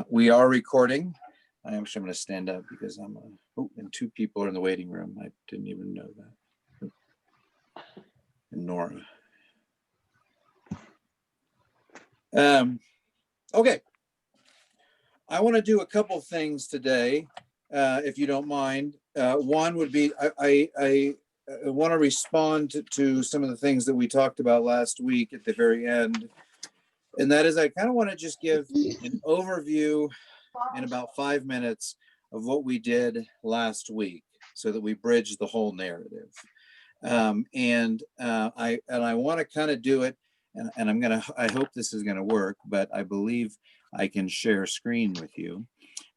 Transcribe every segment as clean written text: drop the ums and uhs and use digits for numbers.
We are recording. I'm going to stand up because and two people are in the waiting room. I didn't even know that. And Nora. Okay. I want to do a couple things today, if you don't mind. One would be I want to respond to some of the things that we talked about last week at the very end. And that is, I kind of want to just give an overview in about 5 minutes of what we did last week so that we bridge the whole narrative. And I want to kind of do it, and I hope this is going to work, but I believe I can share screen with you.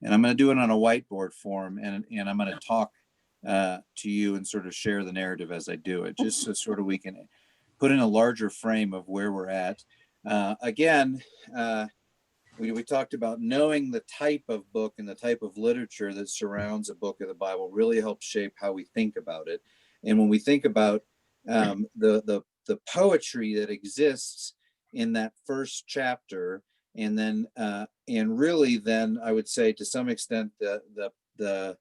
And I'm going to do it on a whiteboard form, and I'm going to talk to you and sort of share the narrative as I do it, just so sort of we can put in a larger frame of where we're at. Again, we talked about knowing the type of book and the type of literature that surrounds a book of the Bible really helps shape how we think about it. And when we think about the poetry that exists in that first chapter, and then and really then I would say to some extent the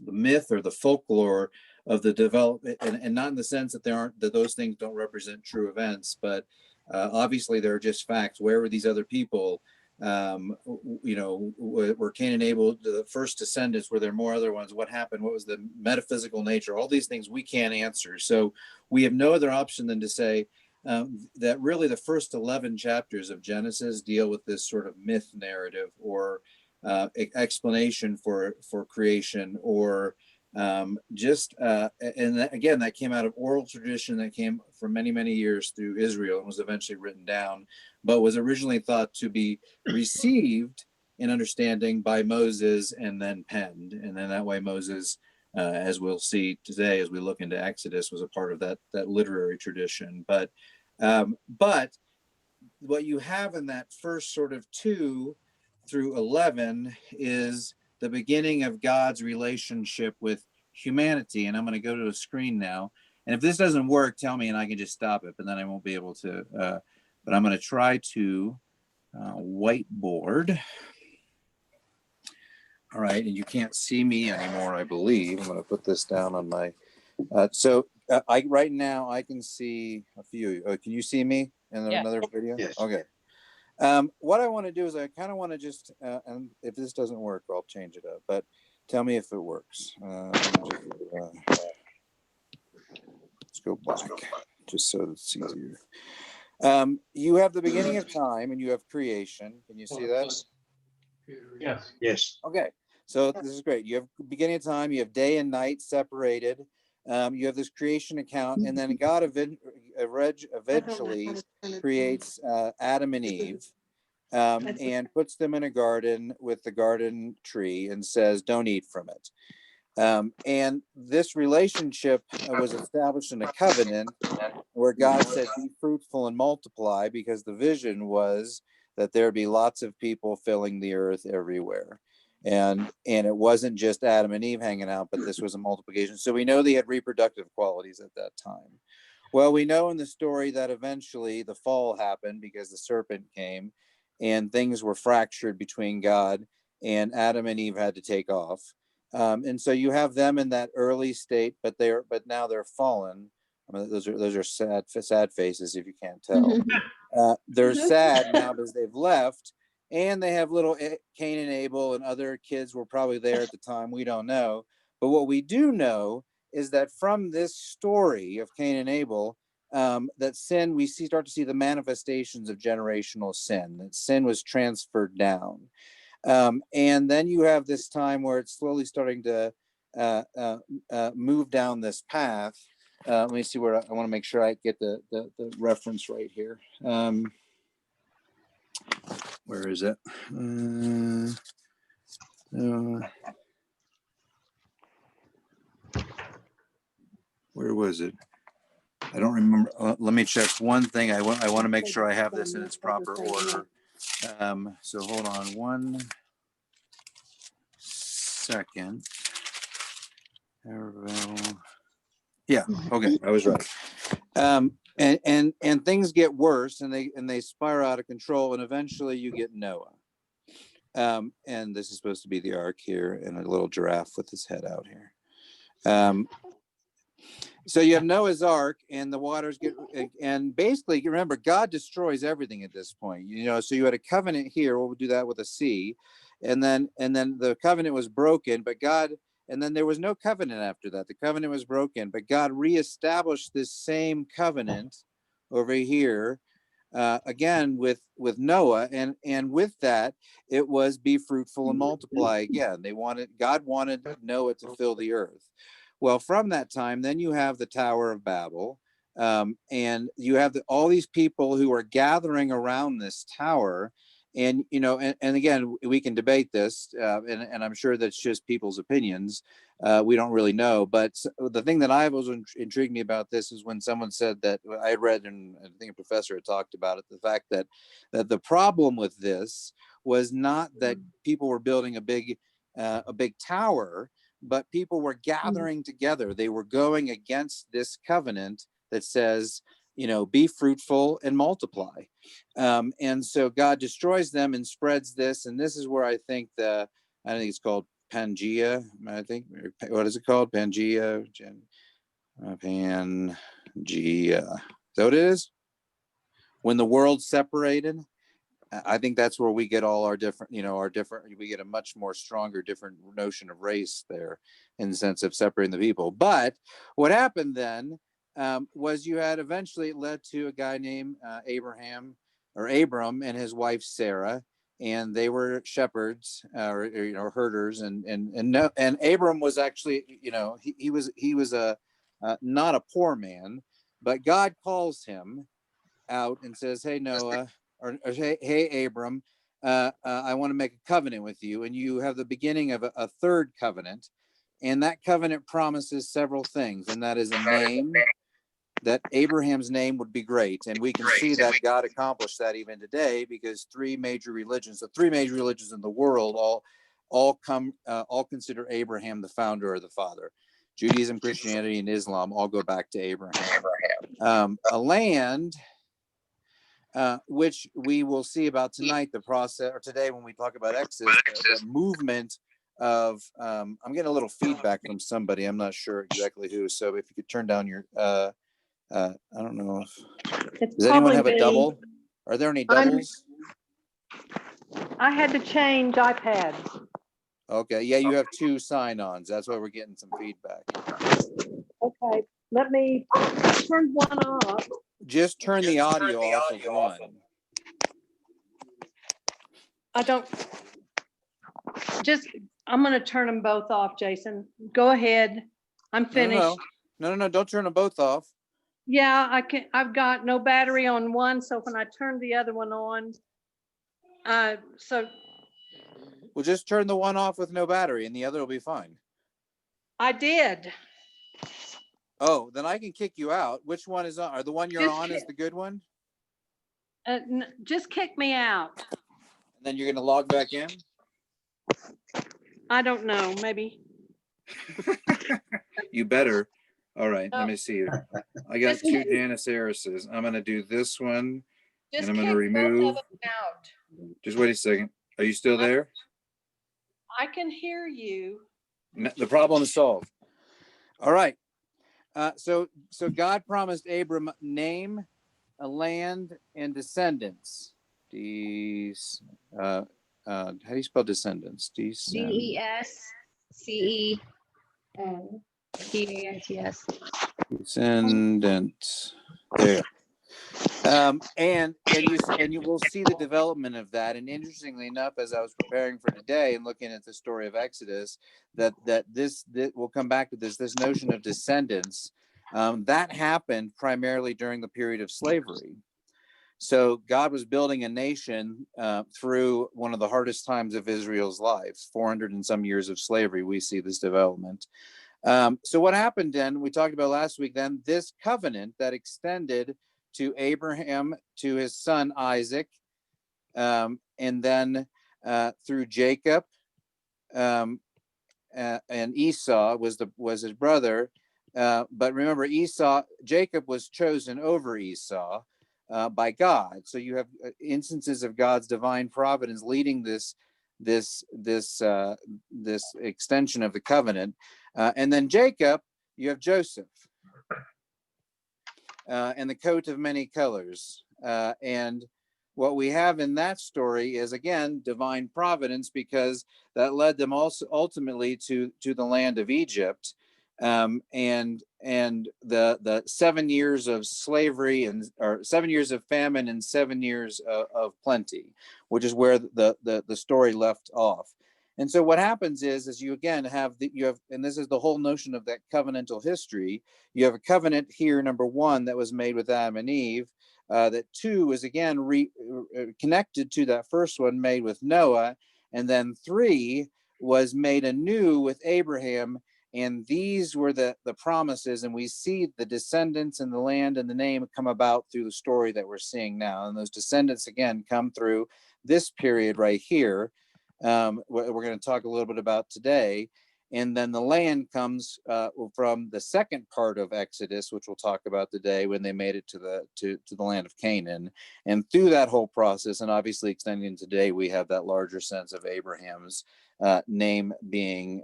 myth or the folklore of the development, and not in the sense that those things don't represent true events, but obviously they're just facts. Where were these other people? Were Cain and Abel the first descendants? Were there more other ones? What happened? What was the metaphysical nature? All these things we can't answer. So we have no other option than to say that really the first 11 chapters of Genesis deal with this sort of myth narrative or explanation for creation, or and again, that came out of oral tradition that came for many years through Israel and was eventually written down, but was originally thought to be received in understanding by Moses and then penned. And then that way Moses, as we'll see today as we look into Exodus, was a part of that literary tradition. But what you have in that first sort of 2 through 11 is the beginning of God's relationship with humanity. And I'm going to go to a screen now. And if this doesn't work, tell me and I can just stop it, but then I won't be able to. But I'm going to try to whiteboard. All right. And you can't see me anymore, I believe. I'm going to put this down on my. Right now I can see a few. Can you see me in another video? Yes. Okay. What I want to do is I kind of want to just, and if this doesn't work, I'll change it up, but tell me if it works. Let's go back just so it's easier. You have the beginning of time and you have creation. Can you see that? Yes. Okay. So this is great. You have beginning of time, you have day and night separated. You have this creation account, and then God eventually creates Adam and Eve and puts them in a garden with the garden tree and says, don't eat from it. And this relationship was established in a covenant where God said, be fruitful and multiply, because the vision was that there'd be lots of people filling the earth everywhere. And it wasn't just Adam and Eve hanging out, but this was a multiplication. So we know they had reproductive qualities at that time. Well, we know in the story that eventually the fall happened because the serpent came and things were fractured between God, and Adam and Eve had to take off. And so you have them in that early state, but now they're fallen. I mean, those are sad faces if you can't tell. They're sad now because they've left. And they have little Cain and Abel, and other kids were probably there at the time. We don't know. But what we do know is that from this story of Cain and Abel, that sin, we start to see the manifestations of generational sin, that sin was transferred down. And then you have this time where it's slowly starting to move down this path. Let me see where I want to make sure I get the reference right here. Where is it? Where was it? I don't remember. Let me check one thing. I want to make sure I have this in its proper order. So hold on 1 second. Yeah. Okay. I was right. and things get worse, and they spiral out of control, and eventually you get Noah. And this is supposed to be the ark here, and a little giraffe with his head out here. So you have Noah's Ark, and the waters get, and basically, remember, God destroys everything at this point. So you had a covenant here. We'll do that with a C, and then the covenant was broken, but God, and then there was no covenant after that. The covenant was broken, but God reestablished this same covenant over here, again with Noah, and with that, it was be fruitful and multiply again. God wanted Noah to fill the earth. Well, from that time, then you have the Tower of Babel, and you have all these people who are gathering around this tower, and again, we can debate this, and I'm sure that's just people's opinions. We don't really know, but the thing that I was intrigued me about this is when someone said that I had read, and I think a professor had talked about it, the fact that the problem with this was not that people were building a big tower, but people were gathering together. They were going against this covenant that says, be fruitful and multiply. And so God destroys them and spreads this. And this is where I think it's called Pangea. What is it called? Pangea. Pangea. Is that what it is? When the world separated. I think that's where we get all our different, we get a much more stronger, different notion of race there in the sense of separating the people. But what happened then was you had eventually it led to a guy named Abram and his wife Sarah, and they were shepherds or herders, and Abram was actually, he was a not a poor man, but God calls him out and says, hey, Noah, or hey, Abram, I want to make a covenant with you. And you have the beginning of a third covenant. And that covenant promises several things. And that is a name, that Abraham's name would be great. And we can see that God accomplished that even today, because the three major religions in the world all consider Abraham the founder or the father. Judaism, Christianity, and Islam all go back to Abraham. A land, which we will see about tonight, the process, or today when we talk about Exodus, the movement of, I'm getting a little feedback from somebody, I'm not sure exactly who, so if you could turn down your, I don't know if, does anyone have a double? Are there any doubles? I had to change iPads. Okay, yeah, you have two sign-ons, that's why we're getting some feedback. Okay, let me turn one off. Just turn the audio off of one. I'm going to turn them both off, Jason. Go ahead. I'm finished. No, don't turn them both off. Yeah, I can. I've got no battery on one, so when I turn the other one on, Well, just turn the one off with no battery and the other will be fine. I did. Oh, then I can kick you out. Which one is on? Or the one you're on is the good one? Just kick me out. And then you're going to log back in? I don't know, maybe. You better. All right, let me see. I got two Janice Harris's. I'm going to do this one, and I'm going to remove. Out. Just wait a second. Are you still there? I can hear you. The problem is solved. All right. So God promised Abram name, a land, and descendants. How do you spell descendants? DESCENDANTS. Descendants. There. And you will see the development of that. And interestingly enough, as I was preparing for today and looking at the story of Exodus, that this we'll come back to this notion of descendants, that happened primarily during the period of slavery. So God was building a nation through one of the hardest times of Israel's lives, 400 and some years of slavery. We see this development. So what happened then, we talked about last week, then this covenant that extended to Abraham, to his son Isaac, and then through Jacob, and Esau was his brother, But remember, Jacob was chosen over Esau by God. So you have instances of God's divine providence leading this extension of the covenant. And then Jacob, you have Joseph and the coat of many colors. And what we have in that story is, again, divine providence, because that led them also ultimately to the land of Egypt. And the 7 years of slavery or 7 years of famine and 7 years of plenty, which is where the story left off. And so what happens is you again have and this is the whole notion of that covenantal history. You have a covenant here, number one, that was made with Adam and Eve. That two is again connected to that first one made with Noah, and then three was made anew with Abraham. And these were the promises, and we see the descendants and the land and the name come about through the story that we're seeing now. And those descendants, again, come through this period right here. We're going to talk a little bit about today. And then the land comes from the second part of Exodus, which we'll talk about today, when they made it to the land of Canaan. And through that whole process, and obviously extending today, we have that larger sense of Abraham's name being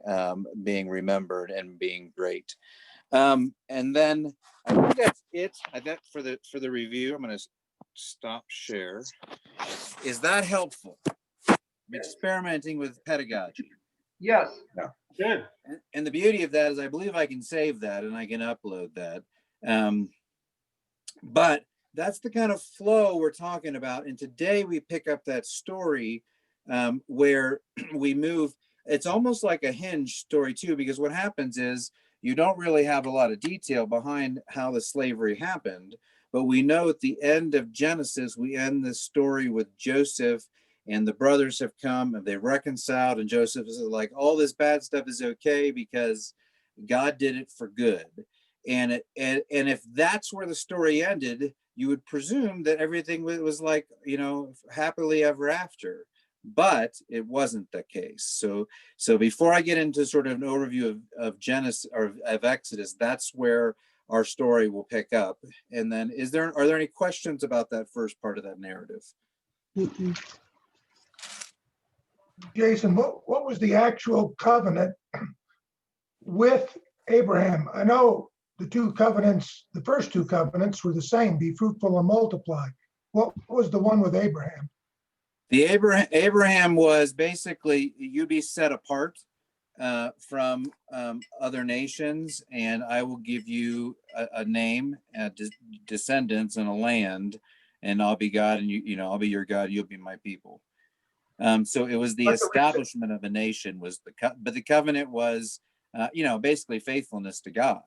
remembered and being great. And then I think that's it. I think for the review, I'm going to stop share. Is that helpful? I'm experimenting with pedagogy. Yes. Good. And the beauty of that is I believe I can save that and I can upload that. But that's the kind of flow we're talking about. And today we pick up that story where we move. It's almost like a hinge story too, because what happens is you don't really have a lot of detail behind how the slavery happened. But we know at the end of Genesis, we end the story with Joseph, and the brothers have come and they reconciled, and Joseph is like, all this bad stuff is okay because God did it for good. And if that's where the story ended, you would presume that everything was like, happily ever after. But it wasn't the case. So before I get into sort of an overview of Genesis or of Exodus, that's where our story will pick up. And then are there any questions about that first part of that narrative? Jason, what was the actual covenant with Abraham? I know the first two covenants were the same, be fruitful and multiply. What was the one with Abraham? The Abraham was basically, you be set apart from other nations, and I will give you a name, descendants, and a land, and I'll be God, and I'll be your God, you'll be my people. So it was the establishment of a nation but the covenant was, basically faithfulness to God.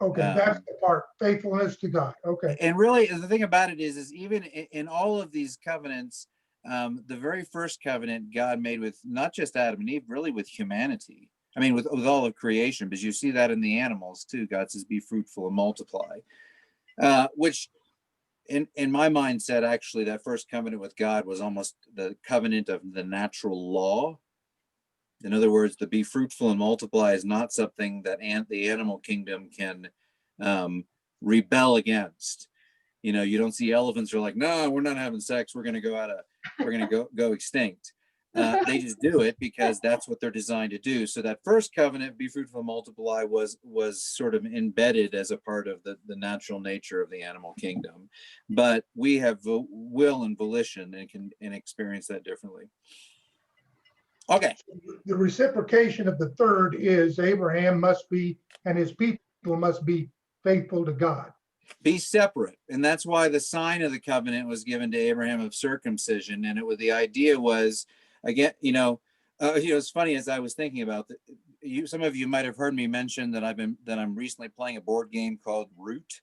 Okay, that's the part, faithfulness to God. Okay. And really, the thing about it is even in all of these covenants, the very first covenant God made with not just Adam and Eve, really with humanity. I mean, with all of creation, because you see that in the animals too. God says, be fruitful and multiply, which in my mindset, actually, that first covenant with God was almost the covenant of the natural law. In other words, the be fruitful and multiply is not something that the animal kingdom can rebel against. You don't see elephants who are like, no, we're not having sex. We're going to go extinct. They just do it because that's what they're designed to do. So that first covenant, be fruitful and multiply, was sort of embedded as a part of the natural nature of the animal kingdom. But we have will and volition and can experience that differently. Okay. The reciprocation of the third is Abraham must be, and his people must be faithful to God. Be separate. And that's why the sign of the covenant was given to Abraham of circumcision. And the idea was, again, it's funny, as I was thinking about some of you might have heard me mention that I'm recently playing a board game called Root,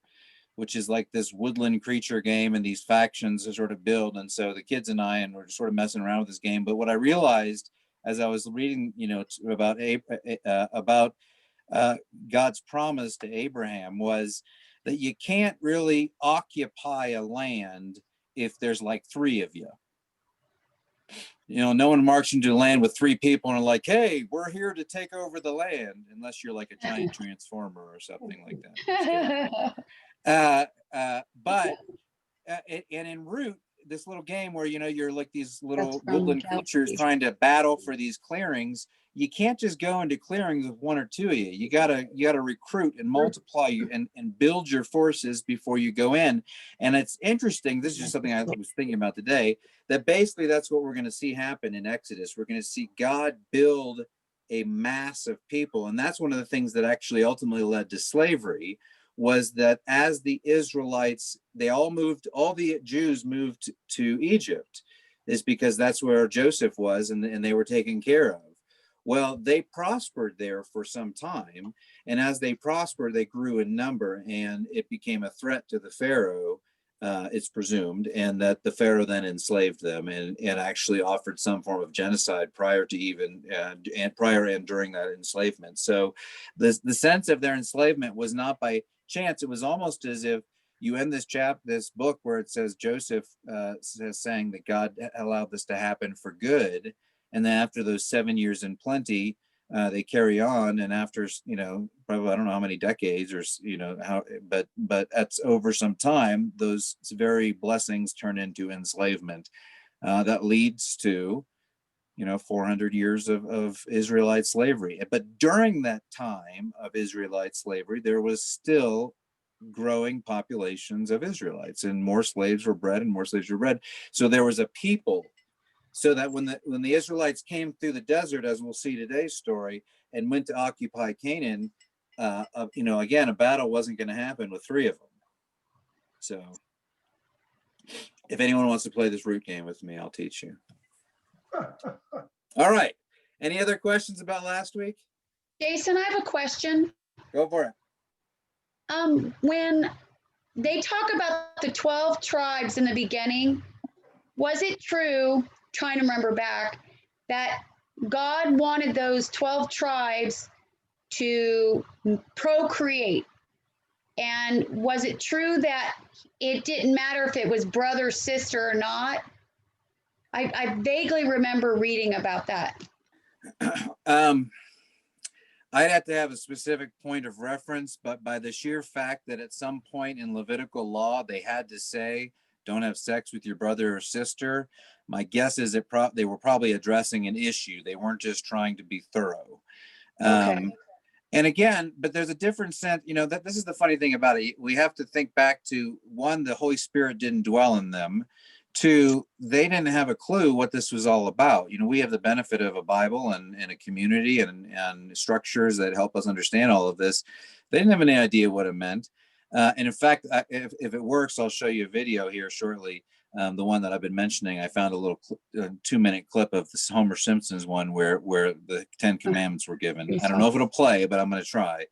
which is like this woodland creature game, and these factions are sort of build. And so the kids and we're sort of messing around with this game. But what I realized as I was reading, about God's promise to Abraham was that you can't really occupy a land if there's like three of you. no one marched into the land with 3 people and are like, hey, we're here to take over the land, unless you're like a giant transformer or something like that. But and en route, this little game where, you're like these little That's from woodland creatures Calvary. trying to battle for these clearings. You can't just go into clearings with 1 or 2 of you. You gotta recruit and multiply you and build your forces before you go in. And it's interesting. This is just something I was thinking about today, that basically that's what we're going to see happen in Exodus. We're going to see God build a mass of people. And that's one of the things that actually ultimately led to slavery, was that as the Israelites, all the Jews moved to Egypt, is because that's where Joseph was, and they were taken care of. Well, they prospered there for some time, and as they prospered, they grew in number, and it became a threat to the Pharaoh, it's presumed, and that the Pharaoh then enslaved them and actually offered some form of genocide prior to even prior and during that enslavement. So the sense of their enslavement was not by chance. It was almost as if you end this book where it says Joseph saying that God allowed this to happen for good. And then after those 7 years in plenty, they carry on. And after, probably, I don't know how many decades or, but that's over some time, those very blessings turn into enslavement. That leads to, 400 years of Israelite slavery. But during that time of Israelite slavery, there was still growing populations of Israelites, and more slaves were bred and more slaves were bred. So there was a people, so that when the Israelites came through the desert, as we'll see today's story, and went to occupy Canaan, again, a battle wasn't going to happen with 3 of them. So if anyone wants to play this root game with me, I'll teach you. All right. Any other questions about last week? Jason, I have a question. Go for it. When they talk about the 12 tribes in the beginning, was it true, trying to remember back, that God wanted those 12 tribes to procreate? And was it true that it didn't matter if it was brother, sister, or not? I vaguely remember reading about that. I'd have to have a specific point of reference, but by the sheer fact that at some point in Levitical law, they had to say, don't have sex with your brother or sister, my guess is they were probably addressing an issue. They weren't just trying to be thorough. Okay. And again, but there's a different sense, that this is the funny thing about it. We have to think back to, 1, the Holy Spirit didn't dwell in them. 2, they didn't have a clue what this was all about. We have the benefit of a Bible and a community and structures that help us understand all of this. They didn't have any idea what it meant. And in fact, if it works, I'll show you a video here shortly. The one that I've been mentioning, I found a little 2-minute clip of this Homer Simpson's one where the 10 Commandments were given. I don't know if it'll play, but I'm going to try.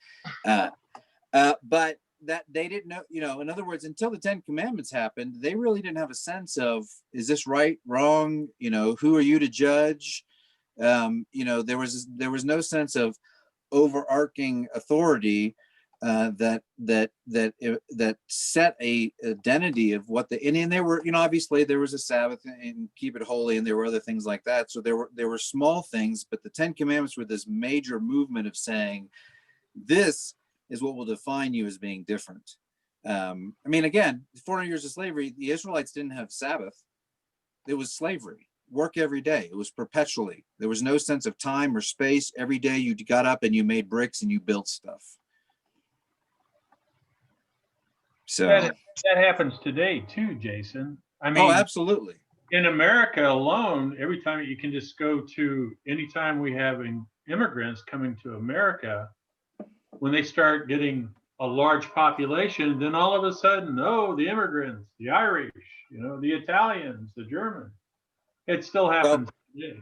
But that they didn't know, in other words, until the 10 Commandments happened, they really didn't have a sense of, is this right, wrong? Who are you to judge? There was no sense of overarching authority that set a identity of what and they were, obviously there was a Sabbath and keep it holy, and there were other things like that. So there were small things, but the 10 Commandments were this major movement of saying, this is what will define you as being different. Again, 400 years of slavery, the Israelites didn't have Sabbath. It was slavery, work every day. It was perpetually. There was no sense of time or space. Every day you got up and you made bricks and you built stuff. So that happens today too, Jason. oh, absolutely. In America alone, every time you can just go to, anytime we have immigrants coming to America, when they start getting a large population, then all of a sudden, the immigrants, the Irish, the Italians, the Germans, it still happens today.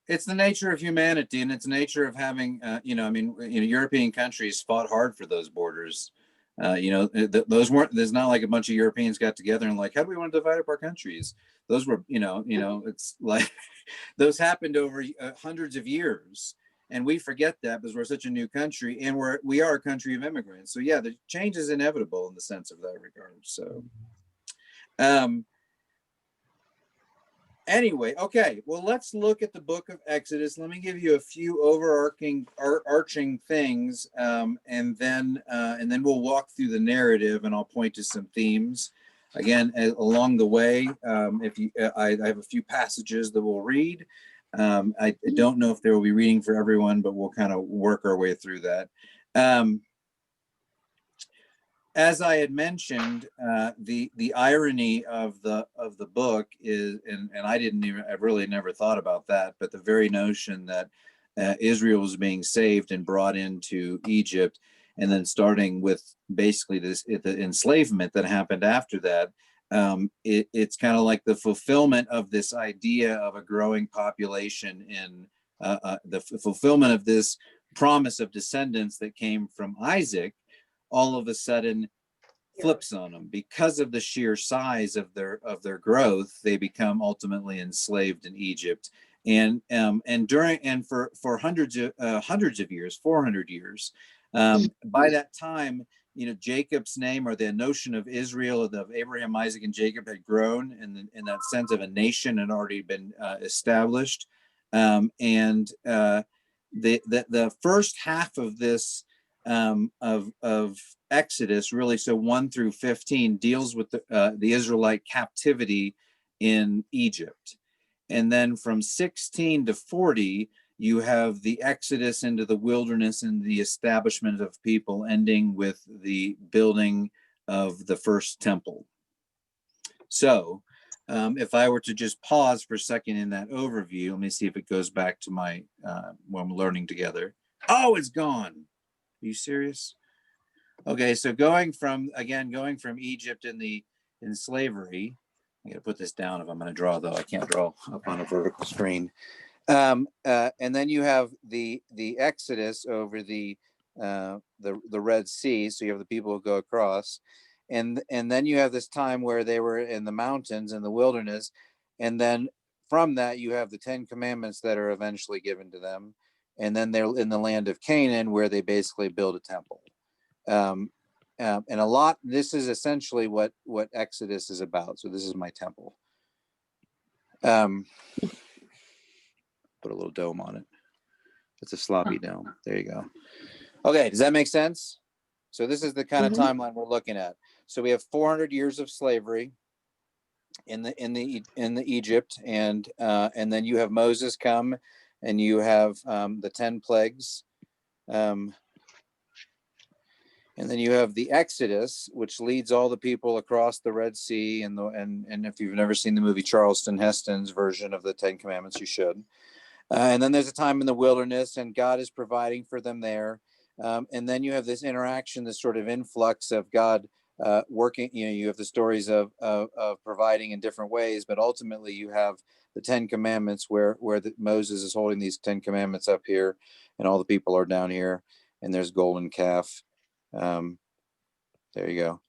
It's the nature of humanity, and it's the nature of having, European countries fought hard for those borders. Those weren't, there's not like a bunch of Europeans got together and like, how do we want to divide up our countries? Those were, it's like, those happened over hundreds of years. And we forget that because we're such a new country, and we are a country of immigrants. So yeah, the change is inevitable in the sense of that regard. So, Anyway, okay, well, let's look at the book of Exodus. Let me give you a few arching things, and then we'll walk through the narrative, and I'll point to some themes. Again, along the way, if you, I have a few passages that we'll read. I don't know if there will be reading for everyone, but we'll kind of work our way through that. As I had mentioned, the irony of the book is, and I've really never thought about that, but the very notion that Israel was being saved and brought into Egypt, and then starting with basically the enslavement that happened after that. It's kind of like the fulfillment of this idea of a growing population in the fulfillment of this promise of descendants that came from Isaac. All of a sudden flips on them because of the sheer size of their growth. They become ultimately enslaved in Egypt, and for hundreds of years, 400 years. By that time, Jacob's name, or the notion of Israel, of Abraham, Isaac, and Jacob, had grown, and in that sense of a nation had already been established. The first half of this of Exodus, really, so 1 through 15, deals with the Israelite captivity in Egypt, and then from 16 to 40, you have the Exodus into the wilderness and the establishment of people, ending with the building of the first temple. So, if I were to just pause for a second in that overview, let me see if it goes back to my when we're learning together. Oh, it's gone. Are you serious? Okay, so going from Egypt in slavery. I gotta put this down if I'm going to draw, though I can't draw up on a vertical screen. And then you have the Exodus over the Red Sea. So you have the people who go across, and then you have this time where they were in the mountains in the wilderness, and then from that you have the 10 Commandments that are eventually given to them, and then they're in the land of Canaan where they basically build a temple. And this is essentially what Exodus is about. So this is my temple. Put a little dome on it. It's a sloppy dome. There you go. Okay, does that make sense? So this is the kind of timeline we're looking at. So we have 400 years of slavery in the Egypt, and then you have Moses come, and you have the 10 plagues, and then you have the Exodus, which leads all the people across the Red Sea, and if you've never seen the movie Charleston Heston's version of the 10 Commandments, you should. And then there's a time in the wilderness, and God is providing for them there. And then you have this interaction, this sort of influx of God working. You have the stories of providing in different ways, but ultimately you have the 10 Commandments, where Moses is holding these 10 Commandments up here, and all the people are down here, and there's golden calf. There you go.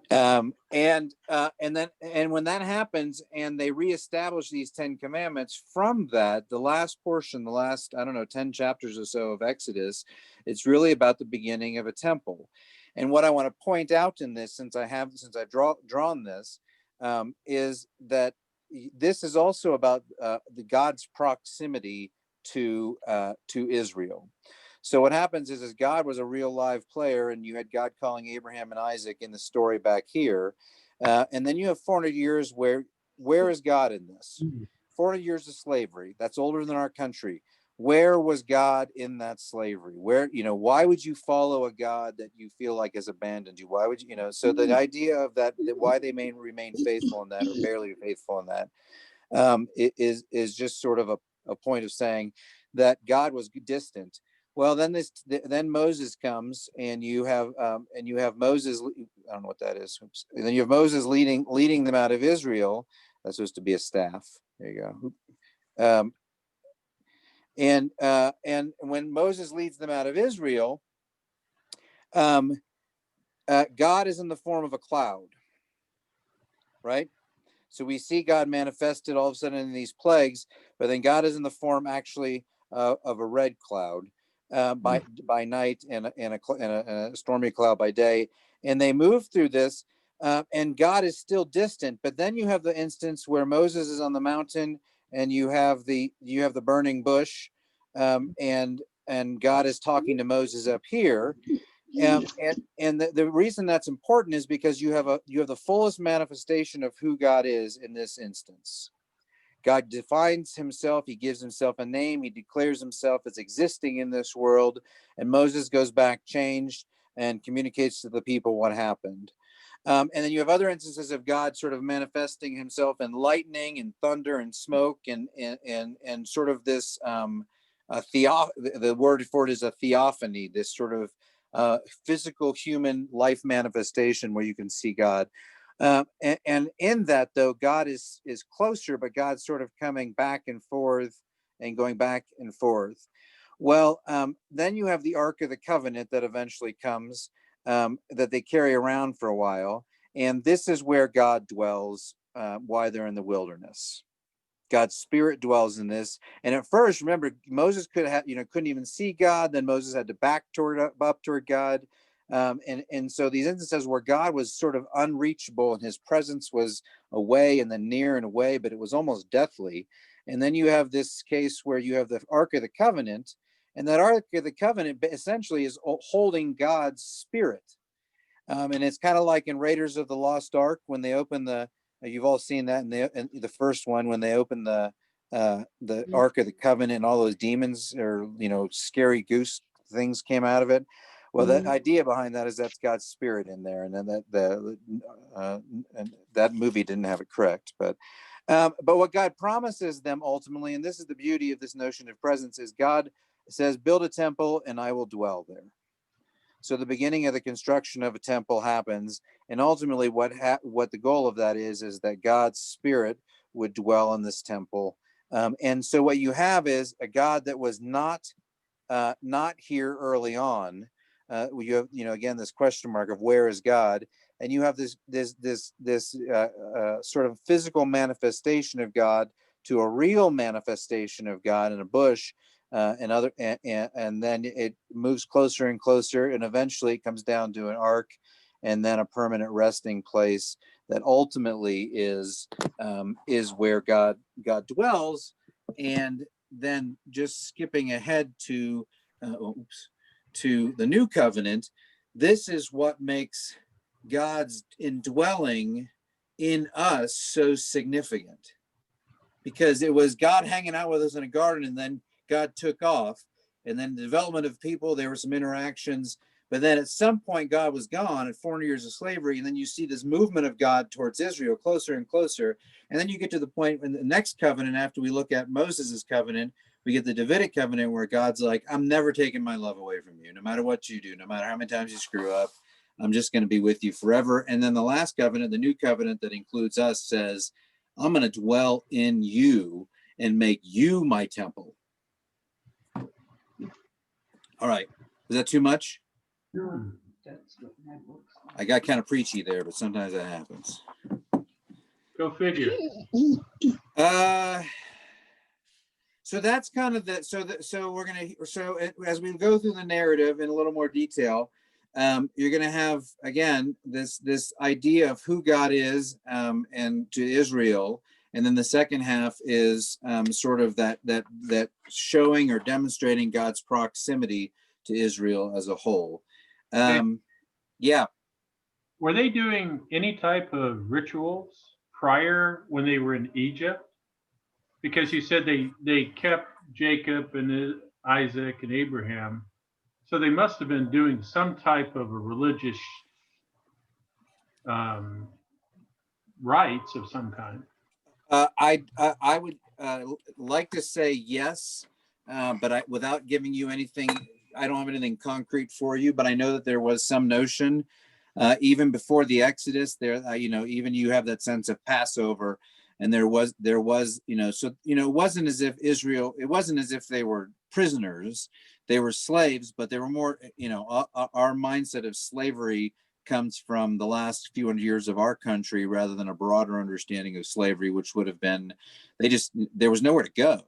And when that happens and they reestablish these 10 Commandments, from that, the last portion, the last, 10 chapters or so of Exodus, it's really about the beginning of a temple. And what I want to point out in this, since I've drawn this, is that this is also about the God's proximity to Israel. So what happens is God was a real live player, and you had God calling Abraham and Isaac in the story back here. And then you have 400 years where is God in this? 400 years of slavery. That's older than our country. Where was God in that slavery? Why would you follow a God that you feel like has abandoned you? Why would you, so the idea of that why they may remain faithful in that, or barely faithful in that, is just sort of a point of saying that God was distant. Well, then Moses comes, and you have Moses. I don't know what that is. Oops. And then you have Moses leading them out of Israel. That's supposed to be a staff. There you go. And when Moses leads them out of Israel, God is in the form of a cloud, right? So we see God manifested all of a sudden in these plagues, but then God is in the form actually of a red cloud. By night, and a stormy cloud by day, and they move through this. and God is still distant. But then you have the instance where Moses is on the mountain, and you have the burning bush, and God is talking to Moses up here. And the reason that's important is because you have the fullest manifestation of who God is in this instance. God defines himself, he gives himself a name, he declares himself as existing in this world, and Moses goes back changed and communicates to the people what happened. And then you have other instances of God sort of manifesting himself in lightning and thunder and smoke and sort of this the word for it is a theophany, this sort of physical human life manifestation where you can see God. And in that, though, God is closer, but God's sort of coming back and forth and going back and forth. Well, then you have the Ark of the Covenant that eventually comes, that they carry around for a while. And this is where God dwells while they're in the wilderness. God's spirit dwells in this. And at first, remember, Moses couldn't even see God. Then Moses had to back up toward God. And so these instances where God was sort of unreachable and his presence was away and then near and away, but it was almost deathly. And then you have this case where you have the Ark of the Covenant, and that Ark of the Covenant essentially is holding God's spirit. And it's kind of like in Raiders of the Lost Ark, when they open you've all seen that in the first one, when they open the Ark of the Covenant and all those demons or, scary goose things came out of it. Well, the idea behind that is that's God's spirit in there, and then and that movie didn't have it correct, but what God promises them ultimately, and this is the beauty of this notion of presence, is God says, "Build a temple, and I will dwell there." So the beginning of the construction of a temple happens, and ultimately, what the goal of that is that God's spirit would dwell in this temple, and so what you have is a God that was not here early on. You have, again, this question mark of where is God, and you have this sort of physical manifestation of God to a real manifestation of God in a bush, and then it moves closer and closer, and eventually it comes down to an ark, and then a permanent resting place that ultimately is where God dwells. And then just skipping ahead to the new covenant, this is what makes God's indwelling in us so significant, because it was God hanging out with us in a garden, and then God took off, and then the development of people, there were some interactions, but then at some point God was gone at 400 years of slavery, and then you see this movement of God towards Israel closer and closer, and then you get to the point in the next covenant, after we look at Moses's covenant, we get the Davidic covenant where God's like, I'm never taking my love away from you, no matter what you do, no matter how many times you screw up, I'm just going to be with you forever. And then the last covenant, the new covenant that includes us, says, I'm going to dwell in you and make you my temple. All right. Is that too much? I got kind of preachy there, but sometimes that happens. Go figure. So that's kind of so as we go through the narrative in a little more detail, you're going to have, again, this idea of who God is, and to Israel. And then the second half is sort of that showing or demonstrating God's proximity to Israel as a whole. Yeah. Were they doing any type of rituals prior when they were in Egypt? Because you said they kept Jacob and Isaac and Abraham. So they must have been doing some type of a religious rites of some kind. I would like to say yes, but without giving you anything, I don't have anything concrete for you, but I know that there was some notion, even before the Exodus there, even you have that sense of Passover, and there was, so, it wasn't as if it wasn't as if they were prisoners, they were slaves, but they were more, our mindset of slavery comes from the last few hundred years of our country rather than a broader understanding of slavery, which would have been, there was nowhere to go.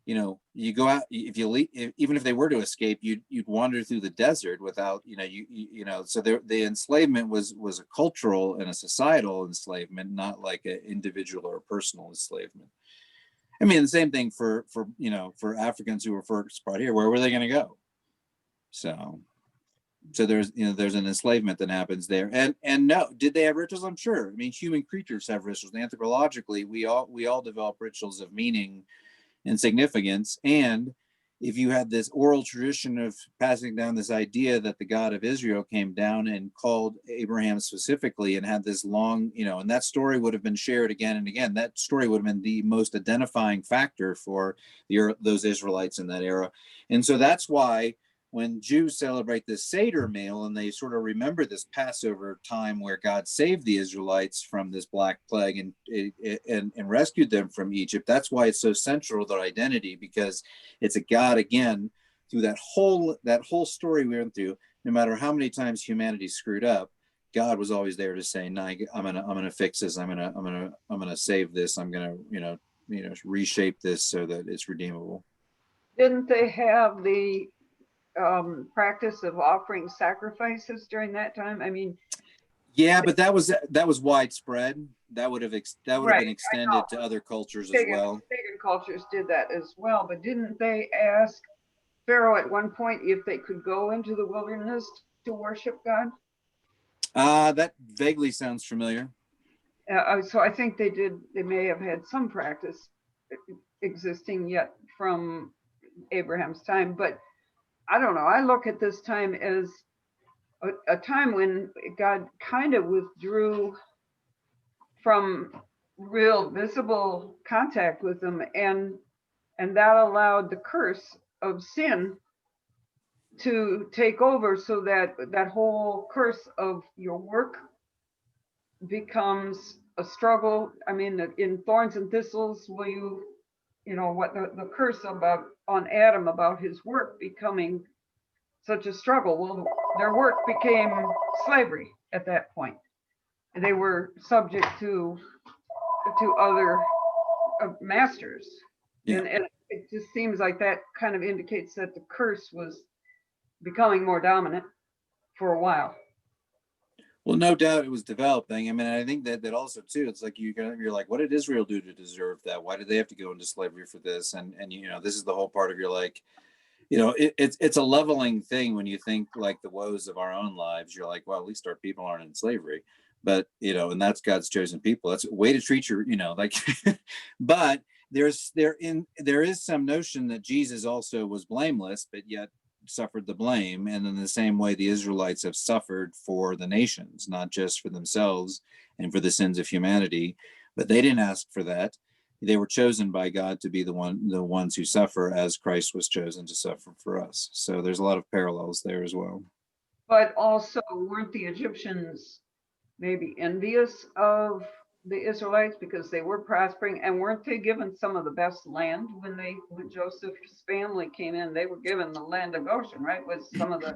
you know, you go out, if you leave, even if they were to escape, you'd wander through the desert without, you know, you know, so the enslavement was a cultural and a societal enslavement, not like an individual or personal enslavement. I mean, the same thing for you know, for Africans who were first brought here. Where were they going to go? So there's, you know, there's an enslavement that happens there. And no, did they have rituals? I'm sure. I mean, human creatures have rituals. Anthropologically, we all develop rituals of meaning and significance. And if you had this oral tradition of passing down this idea that the God of Israel came down and called Abraham specifically and had this long, you know, and that story would have been shared again and again. That story would have been the most identifying factor for those Israelites in that era. And so that's why when Jews celebrate this Seder meal and they sort of remember this Passover time where God saved the Israelites from this black plague and rescued them from Egypt, that's why it's so central to their identity, because it's a God, again, through that whole story we went through. No matter how many times humanity screwed up, God was always there to say, "No, I'm gonna fix this. I'm gonna save this. I'm gonna reshape this so that it's redeemable." Didn't they have the practice of offering sacrifices during that time? I mean, yeah, but that was widespread. That would have Right, been extended to other cultures as well. pagan cultures did that as well, but didn't they ask Pharaoh at one point if they could go into the wilderness to worship God? That vaguely sounds familiar. So I think they did. They may have had some practice existing yet from Abraham's time, but I don't know. I look at this time as a time when God kind of withdrew from real visible contact with them, and that allowed the curse of sin to take over, so that whole curse of your work becomes a struggle. I mean, in thorns and thistles will you know what the curse about on Adam about his work becoming such a struggle. Well, their work became slavery at that point. They were subject to other masters. Yeah. And it just seems like that kind of indicates that the curse was becoming more dominant for a while. Well, no doubt it was developing. I mean, I think that also too, it's like you're like, what did Israel do to deserve that? Why did they have to go into slavery for this? And you know, this is the whole part of your, like, you know, it's a leveling thing when you think like the woes of our own lives. You're like, well, at least our people aren't in slavery. But you know, and that's God's chosen people. That's a way to treat your, you know, like. But there is some notion that Jesus also was blameless, but yet suffered the blame. And in the same way, the Israelites have suffered for the nations, not just for themselves and for the sins of humanity. But they didn't ask for that. They were chosen by God to be the ones who suffer, as Christ was chosen to suffer for us. So there's a lot of parallels there as well. But also, weren't the Egyptians maybe envious of the Israelites because they were prospering, and weren't they given some of the best land when Joseph's family came in? They were given the land of Goshen, right? With some of the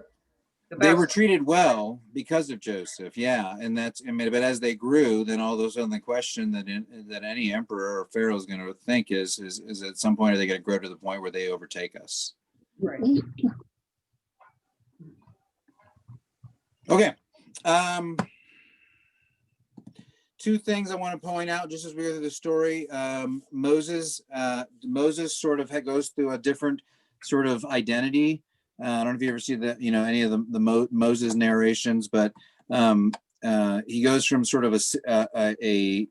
best. They were treated well because of Joseph, yeah, and that's, I mean, but as they grew, then all those other question that any emperor or pharaoh is going to think is at some point are they going to grow to the point where they overtake us? Right. Okay. Two things I want to point out just as we go through the story. Moses sort of goes through a different sort of identity. I don't know if you ever see that, you know, any of the Moses narrations, but he goes from sort of a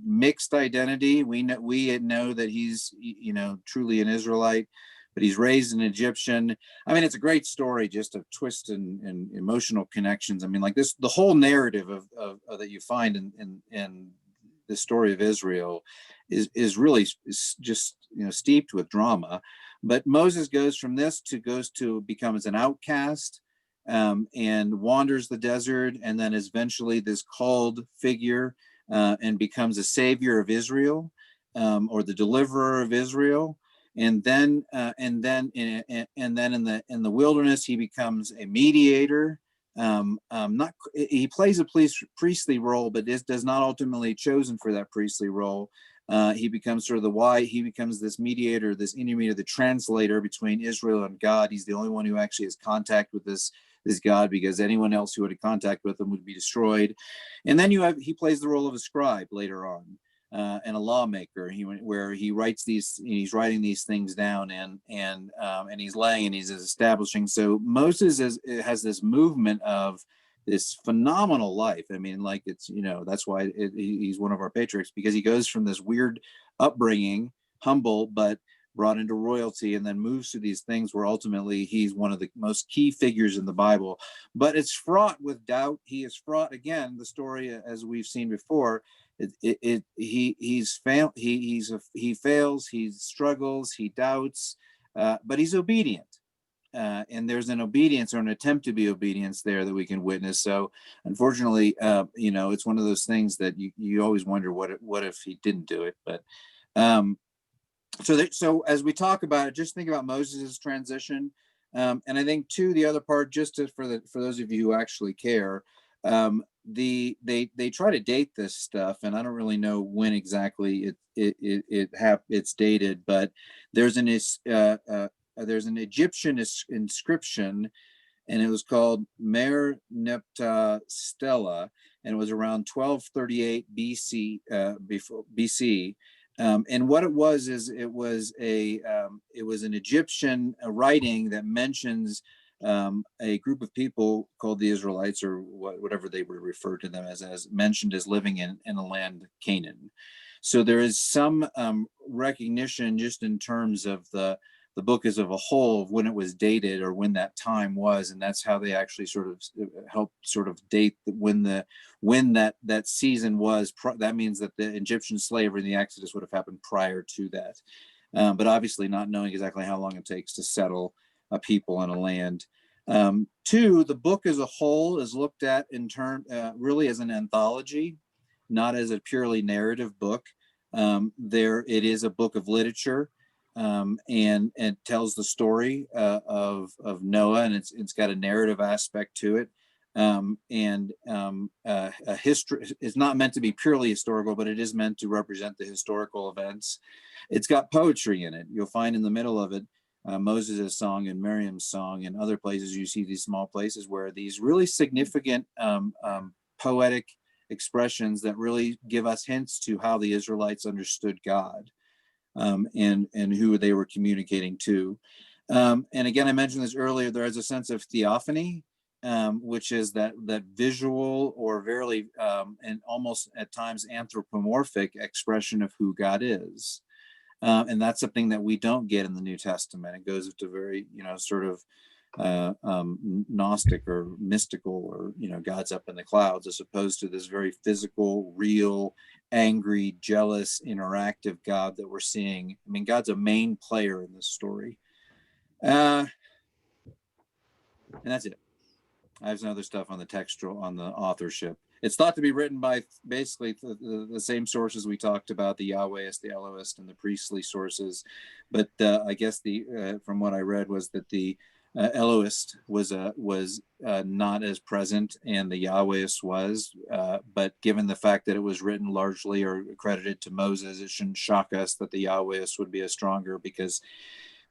mixed identity. We know that he's, you know, truly an Israelite, but he's raised an Egyptian. I mean, it's a great story, just of twists and emotional connections. I mean, like this, the whole narrative of that you find in the story of Israel is really just, you know, steeped with drama. But Moses goes to becomes an outcast, and wanders the desert, and then is eventually this called figure, and becomes a savior of Israel, or the deliverer of Israel. And then in the wilderness, he becomes a mediator. He plays a priestly role, but does not ultimately chosen for that priestly role. He becomes sort of he becomes this mediator, this intermediator, the translator between Israel and God. He's the only one who actually has contact with this God, because anyone else who had contact with him would be destroyed. And then he plays the role of a scribe later on, and a lawmaker. He's writing these things down, and he's laying and he's establishing. So Moses has this movement of this phenomenal life. I mean, like, it's, that's why he's one of our patriarchs, because he goes from this weird upbringing, humble, but brought into royalty, and then moves to these things where ultimately he's one of the most key figures in the Bible. But it's fraught with doubt. He is fraught, again, the story, as we've seen before, he fails, he struggles, he doubts, but he's obedient. And there's an obedience, or an attempt to be obedience there, that we can witness. So unfortunately, it's one of those things that you always wonder, what if he didn't do it? But so as we talk about it, just think about Moses' transition. And I think too, the other part, for those of you who actually care, they try to date this stuff, and I don't really know when exactly it's dated, but there's an Egyptian inscription, and it was called Mer Nepta Stela, and it was around 1238 BC. And what it was is it was an Egyptian writing that mentions a group of people called the Israelites, or whatever they were referred to them as mentioned as living in the land Canaan. So there is some recognition, just in terms of the book as of a whole, of when it was dated, or when that time was, and that's how they actually sort of help sort of date when that season was. That means that the Egyptian slavery and the Exodus would have happened prior to that, but obviously not knowing exactly how long it takes to settle a people on a land. Two, the book as a whole is looked at really as an anthology, not as a purely narrative book. It is a book of literature. And it tells the story of Noah, and it's got a narrative aspect to it. A history is not meant to be purely historical, but it is meant to represent the historical events. It's got poetry in it. You'll find in the middle of it Moses' song and Miriam's song, and other places you see these small places where these really significant poetic expressions that really give us hints to how the Israelites understood God. And who they were communicating to. And again, I mentioned this earlier, there is a sense of theophany, which is that visual, or very, and almost at times anthropomorphic expression of who God is. And that's something that we don't get in the New Testament. It goes into very, sort of Gnostic or mystical, or God's up in the clouds, as opposed to this very physical, real, angry, jealous, interactive God that we're seeing. I mean, God's a main player in this story, and that's it. I have some other stuff on the textual, on the authorship. It's thought to be written by basically the same sources we talked about, the Yahwehist, the Elohist, and the priestly sources. But I guess from what I read was that the Elohist was not as present, and the Yahwehist was. But given the fact that it was written largely or credited to Moses, it shouldn't shock us that the Yahwehist would be a stronger, because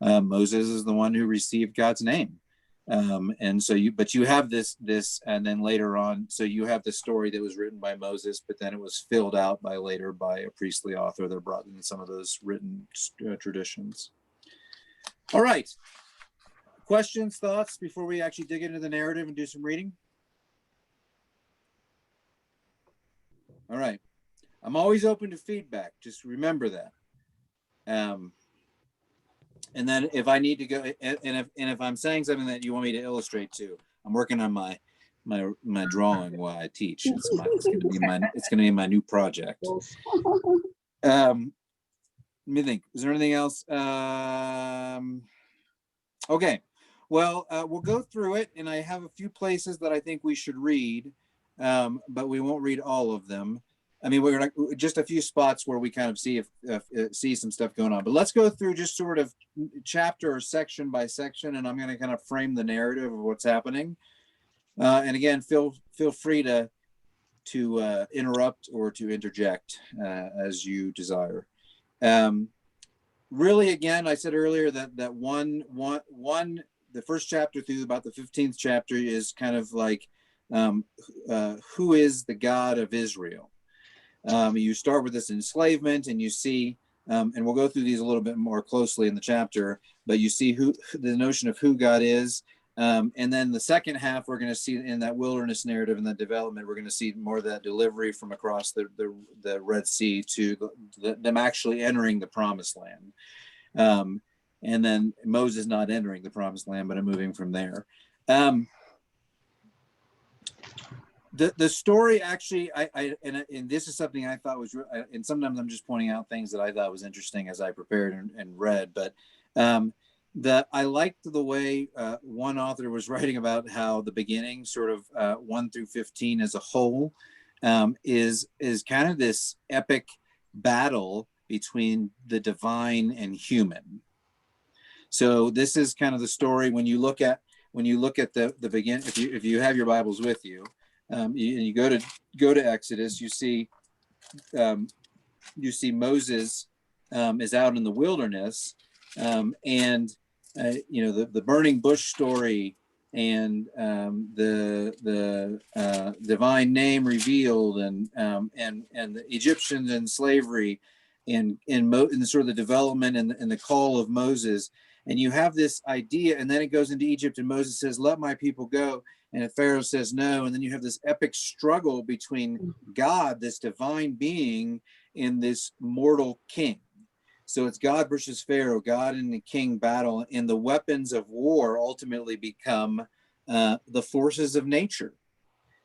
Moses is the one who received God's name. And so you have this, and then later on, so you have the story that was written by Moses, but then it was filled out later by a priestly author that brought in some of those written traditions. All right. Questions, thoughts before we actually dig into the narrative and do some reading? All right. I'm always open to feedback. Just remember that. And then if I need to go, and if I'm saying something that you want me to illustrate too, I'm working on my drawing while I teach. It's going to be my new project. Let me think. Is there anything else? Okay. Well, we'll go through it, and I have a few places that I think we should read, but we won't read all of them. I mean, we're gonna just a few spots where we kind of see see some stuff going on. But let's go through just sort of chapter or section by section, and I'm going to kind of frame the narrative of what's happening. And again, feel free interrupt or to interject as you desire. Really, again, I said earlier that the first chapter through about the 15th chapter is kind of like who is the God of Israel? You start with this enslavement, and you see, and we'll go through these a little bit more closely in the chapter, but you see the notion of who God is. And then the second half, we're going to see in that wilderness narrative and that development, we're going to see more of that delivery from across the Red Sea to them actually entering the promised land. And then Moses not entering the promised land, but moving from there. The story actually, and this is something I thought was, and sometimes I'm just pointing out things that I thought was interesting as I prepared and read, but I liked the way one author was writing about how the beginning, sort of 1 through 15 as a whole, is kind of this epic battle between the divine and human. So this is kind of the story when you look at the begin. If you have your Bibles with you, you go to Exodus, you see Moses is out in the wilderness, and the burning bush story, and the divine name revealed, and the Egyptians in slavery, and sort of the development and the call of Moses. And you have this idea, and then it goes into Egypt, and Moses says, "Let my people go." And Pharaoh says no. And then you have this epic struggle between God, this divine being, and this mortal king. So it's God versus Pharaoh, God and the king battle. And the weapons of war ultimately become the forces of nature.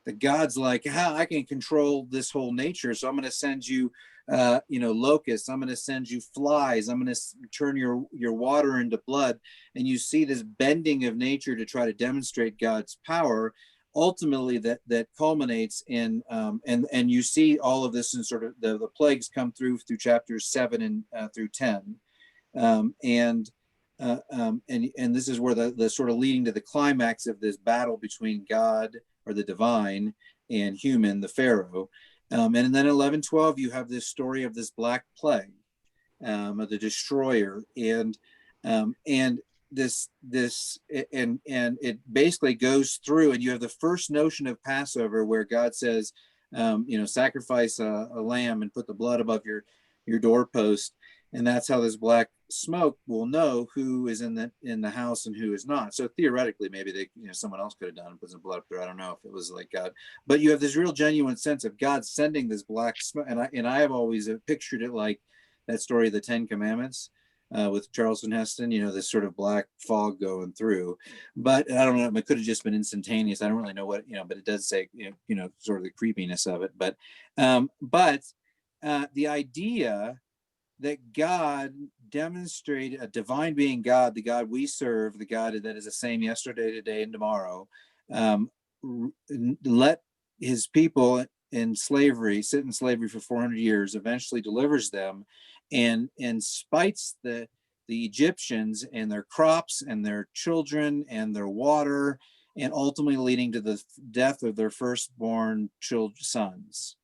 The God's like, I can control this whole nature. So I'm going to send you, locusts. I'm going to send you flies. I'm going to turn your water into blood. And you see this bending of nature to try to demonstrate God's power. Ultimately, that culminates in, and you see all of this in sort of the plagues come through chapters 7 and through 10, and this is where the sort of leading to the climax of this battle between God, or the divine, and human, the Pharaoh. And then 11:12, you have this story of this black plague, of the destroyer, and this and it basically goes through, and you have the first notion of Passover where God says, sacrifice a lamb and put the blood above your doorpost, and that's how this black smoke will know who is in the house and who is not. So theoretically, maybe someone else could have done and put some blood up there. I don't know if it was like God, but you have this real genuine sense of God sending this black smoke, and I have always pictured it like that story of the 10 Commandments. With Charlton Heston, this sort of black fog going through, but I don't know, it could have just been instantaneous. I don't really know what, but it does say, sort of the creepiness of it. But the idea that God demonstrated a divine being, God, the God we serve, the God that is the same yesterday, today, and tomorrow, let his people in slavery, sit in slavery for 400 years, eventually delivers them, and spites the Egyptians and their crops and their children and their water, and ultimately leading to the death of their firstborn sons.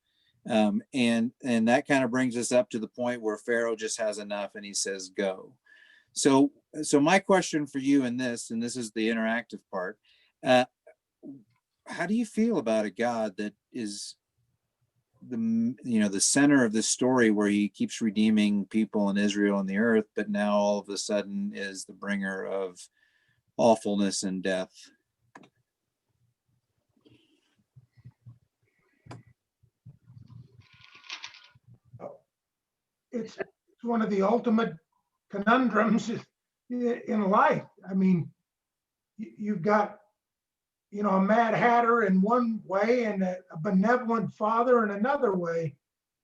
And that kind of brings us up to the point where Pharaoh just has enough and he says, go. So my question for you in this, and this is the interactive part, how do you feel about a God that is the center of this story, where he keeps redeeming people in Israel and the earth, but now all of a sudden is the bringer of awfulness and death? It's one of the ultimate conundrums in life. I mean, you've got, a Mad Hatter in one way and a benevolent father in another way,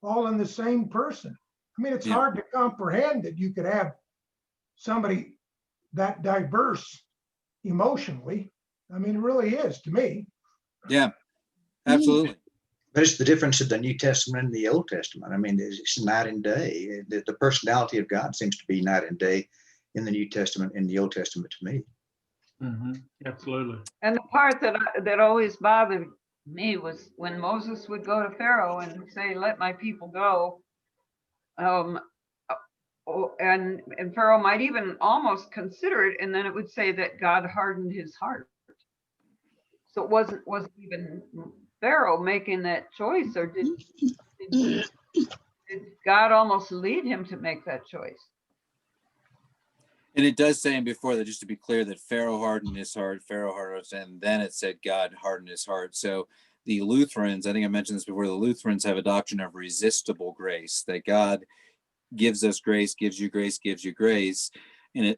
all in the same person. I mean, it's hard to comprehend that you could have somebody that diverse emotionally. I mean, it really is to me. Yeah, absolutely. But it's the difference of the New Testament and the Old Testament. I mean, it's night and day. The personality of God seems to be night and day in the New Testament and the Old Testament to me. Mm-hmm. Absolutely. And the part that always bothered me was when Moses would go to Pharaoh and say, "Let my people go." And Pharaoh might even almost consider it, and then it would say that God hardened his heart. So it wasn't even Pharaoh making that choice, or did God almost lead him to make that choice? And it does say in before that, just to be clear, that Pharaoh hardened his heart, and then it said God hardened his heart. So the Lutherans, I think I mentioned this before, the Lutherans have a doctrine of resistible grace, that God gives us grace, gives you grace,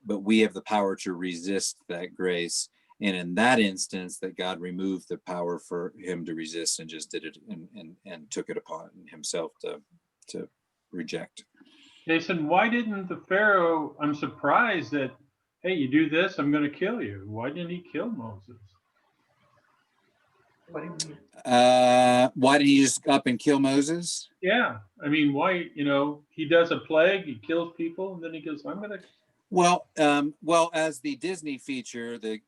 but we have the power to resist that grace. And in that instance, that God removed the power for him to resist and just did it and took it upon himself to reject. Jason, why didn't the Pharaoh, I'm surprised that, hey, you do this, I'm going to kill you. Why didn't he kill Moses? What do you mean? Why did he just up and kill Moses? Yeah. I mean, why, he does a plague, he kills people, and then he goes, I'm going to. Well, as the Disney feature, the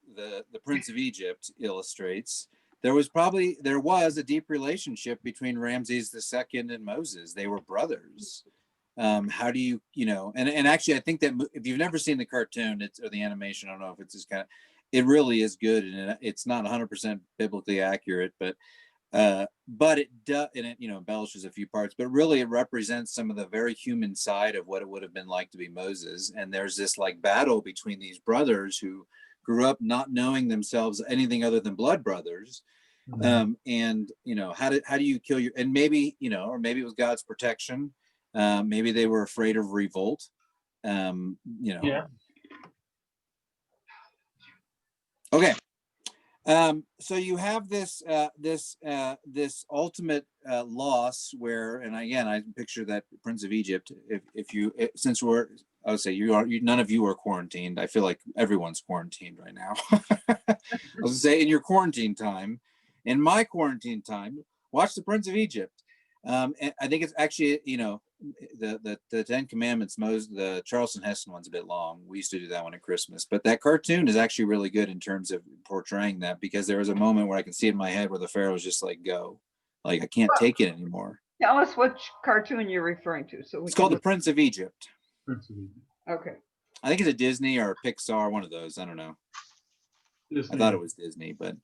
Prince of Egypt illustrates, there was a deep relationship between Ramses II and Moses. They were brothers. How do you and actually I think that if you've never seen the cartoon or the animation, I don't know if it's just it really is good, and it's not 100% biblically accurate, but it does, and it embellishes a few parts, but really it represents some of the very human side of what it would have been like to be Moses. And there's this like battle between these brothers who grew up not knowing themselves anything other than blood brothers. And how do you kill your, and maybe or maybe it was God's protection. Maybe they were afraid of revolt. Yeah. Okay. So you have this ultimate loss where, and again, I picture that Prince of Egypt. Since I would say none of you are quarantined. I feel like everyone's quarantined right now. I was gonna say, in your quarantine time, in my quarantine time, watch the Prince of Egypt. And I think it's actually, the Ten Commandments, the Charleston Heston one's a bit long. We used to do that one at Christmas, but that cartoon is actually really good in terms of portraying that, because there was a moment where I can see it in my head where the Pharaoh's just like, go, like, I can't take it anymore. Tell us which cartoon you're referring to. So it's called The Prince of Egypt. Prince of Egypt. Okay. I think it's a Disney or a Pixar, one of those. I don't know. Disney. I thought it was Disney, but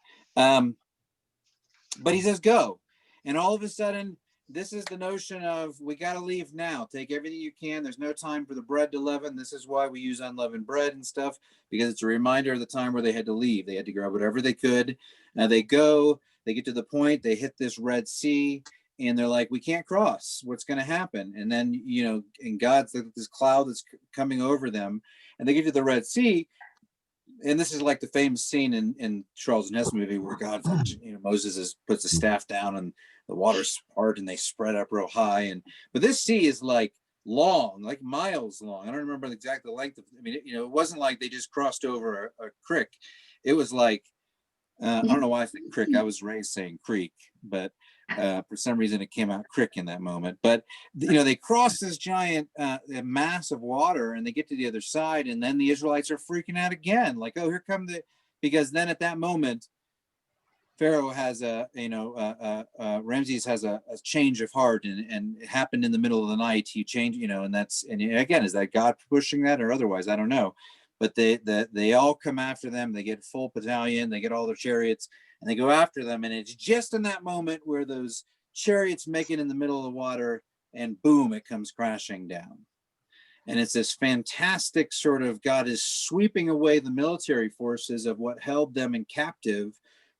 he says go, and all of a sudden, this is the notion of, we got to leave now. Take everything you can. There's no time for the bread to leaven. This is why we use unleavened bread and stuff, because it's a reminder of the time where they had to leave. They had to grab whatever they could. They go, they get to the point, they hit this Red Sea, and they're like, we can't cross. What's going to happen? And then, and God's this cloud that's coming over them, and they get to the Red Sea. And this is like the famous scene in Charleston Heston movie where God, Moses puts the staff down and the waters part and they spread up real high. But this sea is like long, like miles long. I don't remember the exact length of. I mean, it wasn't like they just crossed over a creek. It was like I don't know why I said creek. I was raised saying creek, but for some reason it came out crick in that moment. But they cross this giant mass of water and they get to the other side, and then the Israelites are freaking out again, like, oh, here come because then at that moment Pharaoh has Ramses has a change of heart, and it happened in the middle of the night. He changed, and again, is that God pushing that or otherwise? I don't know. But they all come after them. They get full battalion. They get all their chariots, and they go after them. And it's just in that moment where those chariots make it in the middle of the water, and boom, it comes crashing down. And it's this fantastic sort of, God is sweeping away the military forces of what held them in captive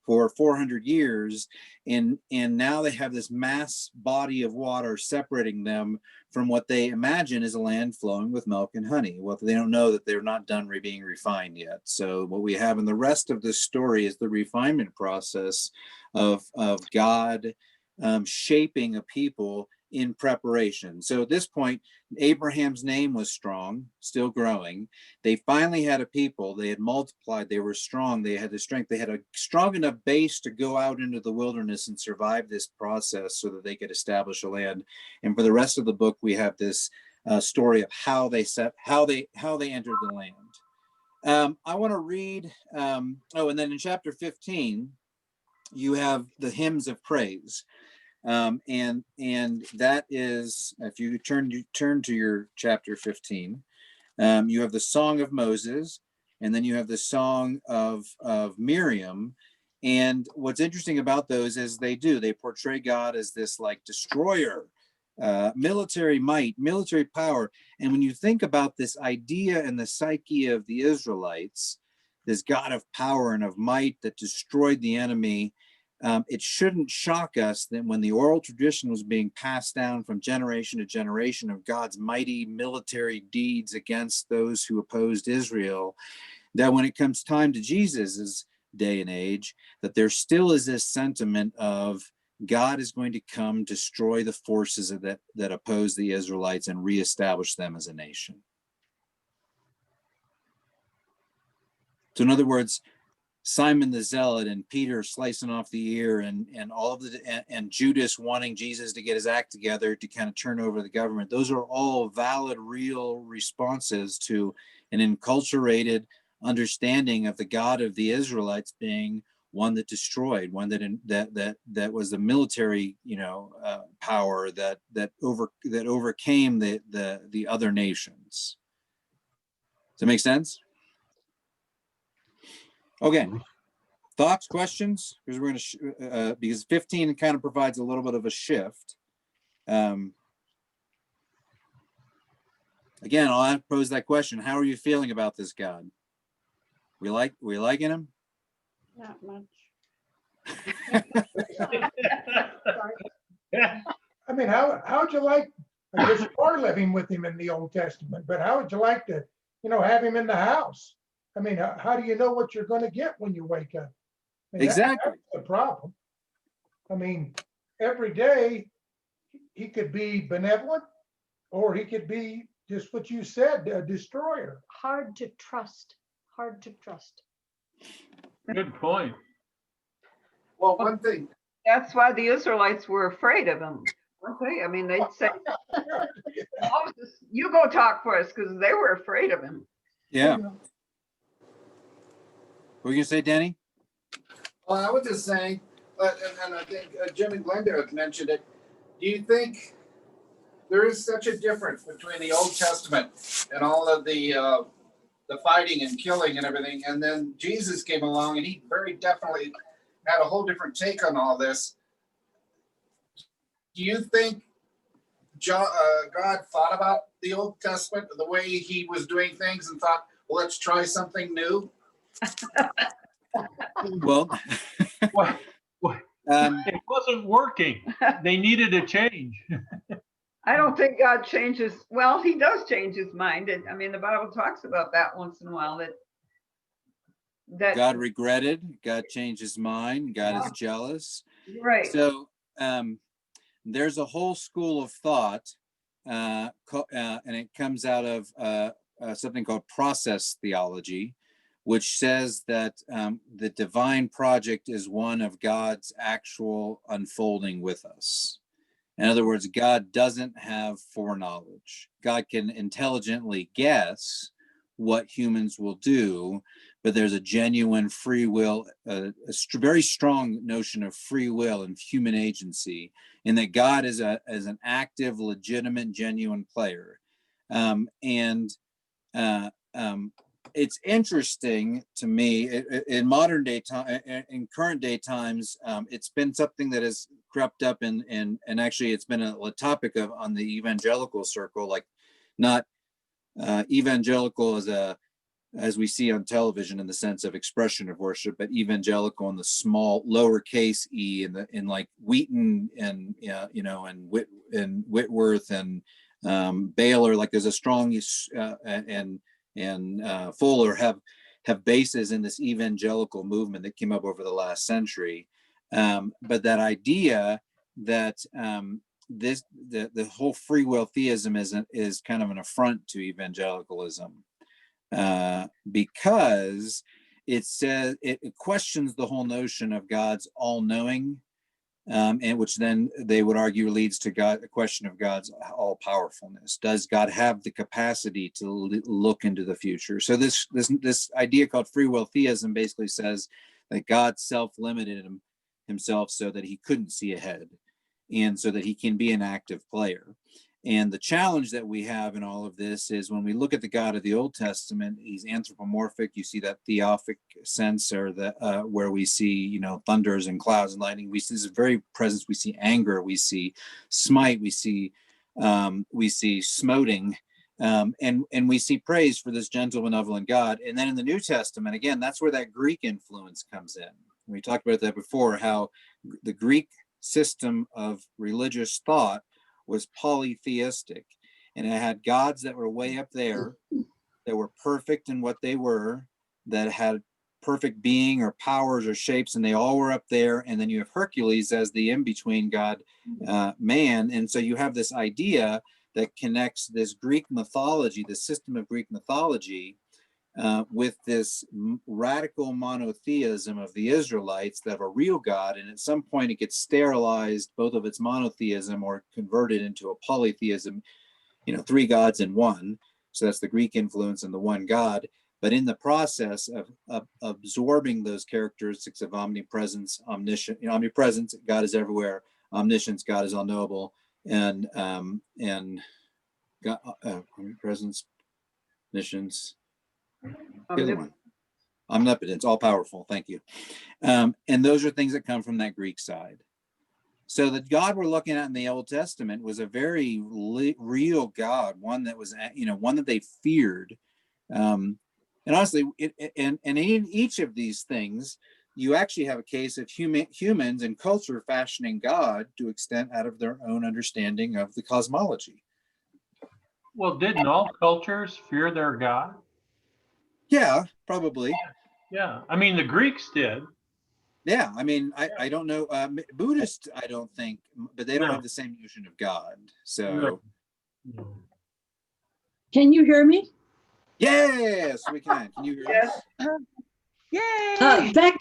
for 400 years. And now they have this mass body of water separating them from what they imagine is a land flowing with milk and honey. Well, they don't know that they're not done being refined yet. So what we have in the rest of this story is the refinement process of God shaping a people in preparation. So at this point, Abraham's name was strong, still growing. They finally had a people. They had multiplied. They were strong. They had the strength. They had a strong enough base to go out into the wilderness and survive this process so that they could establish a land. And for the rest of the book, we have this story of how they entered the land. I want to read. And then in chapter 15, you have the hymns of praise. And that is, if you turn to your chapter 15, you have the Song of Moses, and then you have the Song of Miriam. And what's interesting about those is they portray God as this like destroyer, military might, military power. And when you think about this idea in the psyche of the Israelites, this God of power and of might that destroyed the enemy, it shouldn't shock us that when the oral tradition was being passed down from generation to generation of God's mighty military deeds against those who opposed Israel, that when it comes time to Jesus's day and age, that there still is this sentiment of God is going to come destroy the forces that oppose the Israelites and reestablish them as a nation. So in other words, Simon the Zealot and Peter slicing off the ear and all of and Judas wanting Jesus to get his act together to kind of turn over the government. Those are all valid, real responses to an enculturated understanding of the God of the Israelites being one that destroyed, one that was the military, power that overcame the other nations. Does that make sense? Okay. Thoughts, questions? Because we're going to, because 15 kind of provides a little bit of a shift. Again, I'll pose that question. How are you feeling about this God? We liking him? Not much. I mean, how would you like, I guess you are living with him in the Old Testament, but how would you like to, have him in the house? I mean, how do you know what you're going to get when you wake up? I mean, Exactly. That's the problem. I mean, every day he could be benevolent, or he could be just what you said, a destroyer. Hard to trust. Hard to trust. Good point. Well, one thing. That's why the Israelites were afraid of him, weren't they? I mean, they'd say, Moses, you go talk for us, because they were afraid of him. Yeah. What were you going to say, Danny? Well, I was just saying, and I think Jim and Glenda have mentioned it. Do you think there is such a difference between the Old Testament and all of the fighting and killing and everything, and then Jesus came along and he very definitely had a whole different take on all this? Do you think God thought about the Old Testament, the way he was doing things, and thought, well, let's try something new? Well, What? It wasn't working. They needed a change. I don't think God changes. Well, he does change his mind. I mean, the Bible talks about that once in a while, that God regretted, God changed his mind, God is jealous. right. So there's a whole school of thought, and it comes out of something called process theology, which says that the divine project is one of God's actual unfolding with us. In other words, God doesn't have foreknowledge. God can intelligently guess what humans will do, but there's a genuine free will, a very strong notion of free will and human agency, in that God is an active, legitimate, genuine player. It's interesting to me in modern day time, in current day times, it's been something that has crept up and actually it's been a topic on the evangelical circle, like not evangelical as we see on television in the sense of expression of worship, but evangelical in the small lowercase e in like Wheaton and and Whitworth and Baylor. Like there's a strong and Fuller have bases in this evangelical movement that came up over the last century. But that idea that the whole free will theism is kind of an affront to evangelicalism, because it says it questions the whole notion of God's all-knowing, and which then they would argue leads to a question of God's all-powerfulness. Does God have the capacity to look into the future? So this idea called free will theism basically says that God self-limited himself so that he couldn't see ahead, and so that he can be an active player. And the challenge that we have in all of this is when we look at the God of the Old Testament, he's anthropomorphic. You see that theophoric sense, or the where we see, thunders and clouds and lightning. We see his very presence. We see anger. We see smite. We see smoting, and we see praise for this gentle, benevolent God. And then in the New Testament, again, that's where that Greek influence comes in. We talked about that before, how the Greek system of religious thought was polytheistic, and it had gods that were way up there, that were perfect in what they were, that had perfect being or powers or shapes, and they all were up there. And then you have Hercules as the in-between god, man. And so you have this idea that connects this Greek mythology, the system of Greek mythology, with this radical monotheism of the Israelites that have a real God, and at some point it gets sterilized, both of its monotheism, or converted into a polytheism, 3 gods in one. So that's the Greek influence and the one God. But in the process of absorbing those characteristics of omnipresence, omnipresence, God is everywhere; omniscience, God is all knowable, and God, omnipresence, omniscience. The other one, omnipotence, all powerful. Thank you. And those are things that come from that Greek side. So the God we're looking at in the Old Testament was a very real God, one that was, one that they feared. And honestly, and in each of these things, you actually have a case of humans and culture fashioning God to extent out of their own understanding of the cosmology. Well, didn't all cultures fear their God? Yeah, probably. Yeah. I mean, the Greeks did. Yeah, I mean, I don't know. Buddhist, I don't think, but they don't No. have the same notion of God. So, No. No. Can you hear me? yes, we can. Can you hear us? Yay! Back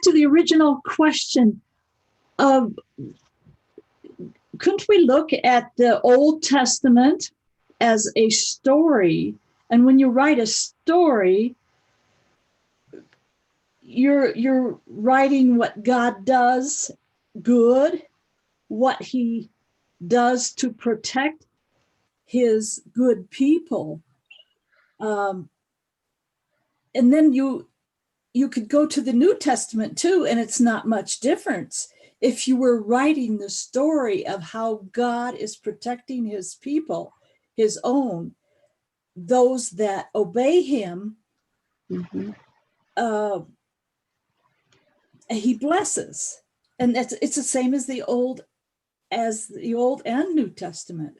to the original question of, couldn't we look at the Old Testament as a story? And when you write a story, you're writing what God does good, what he does to protect his good people. And then you could go to the New Testament too, and it's not much difference. If you were writing the story of how God is protecting his people, his own, those that obey him, he blesses. And it's the same as the Old and New Testament.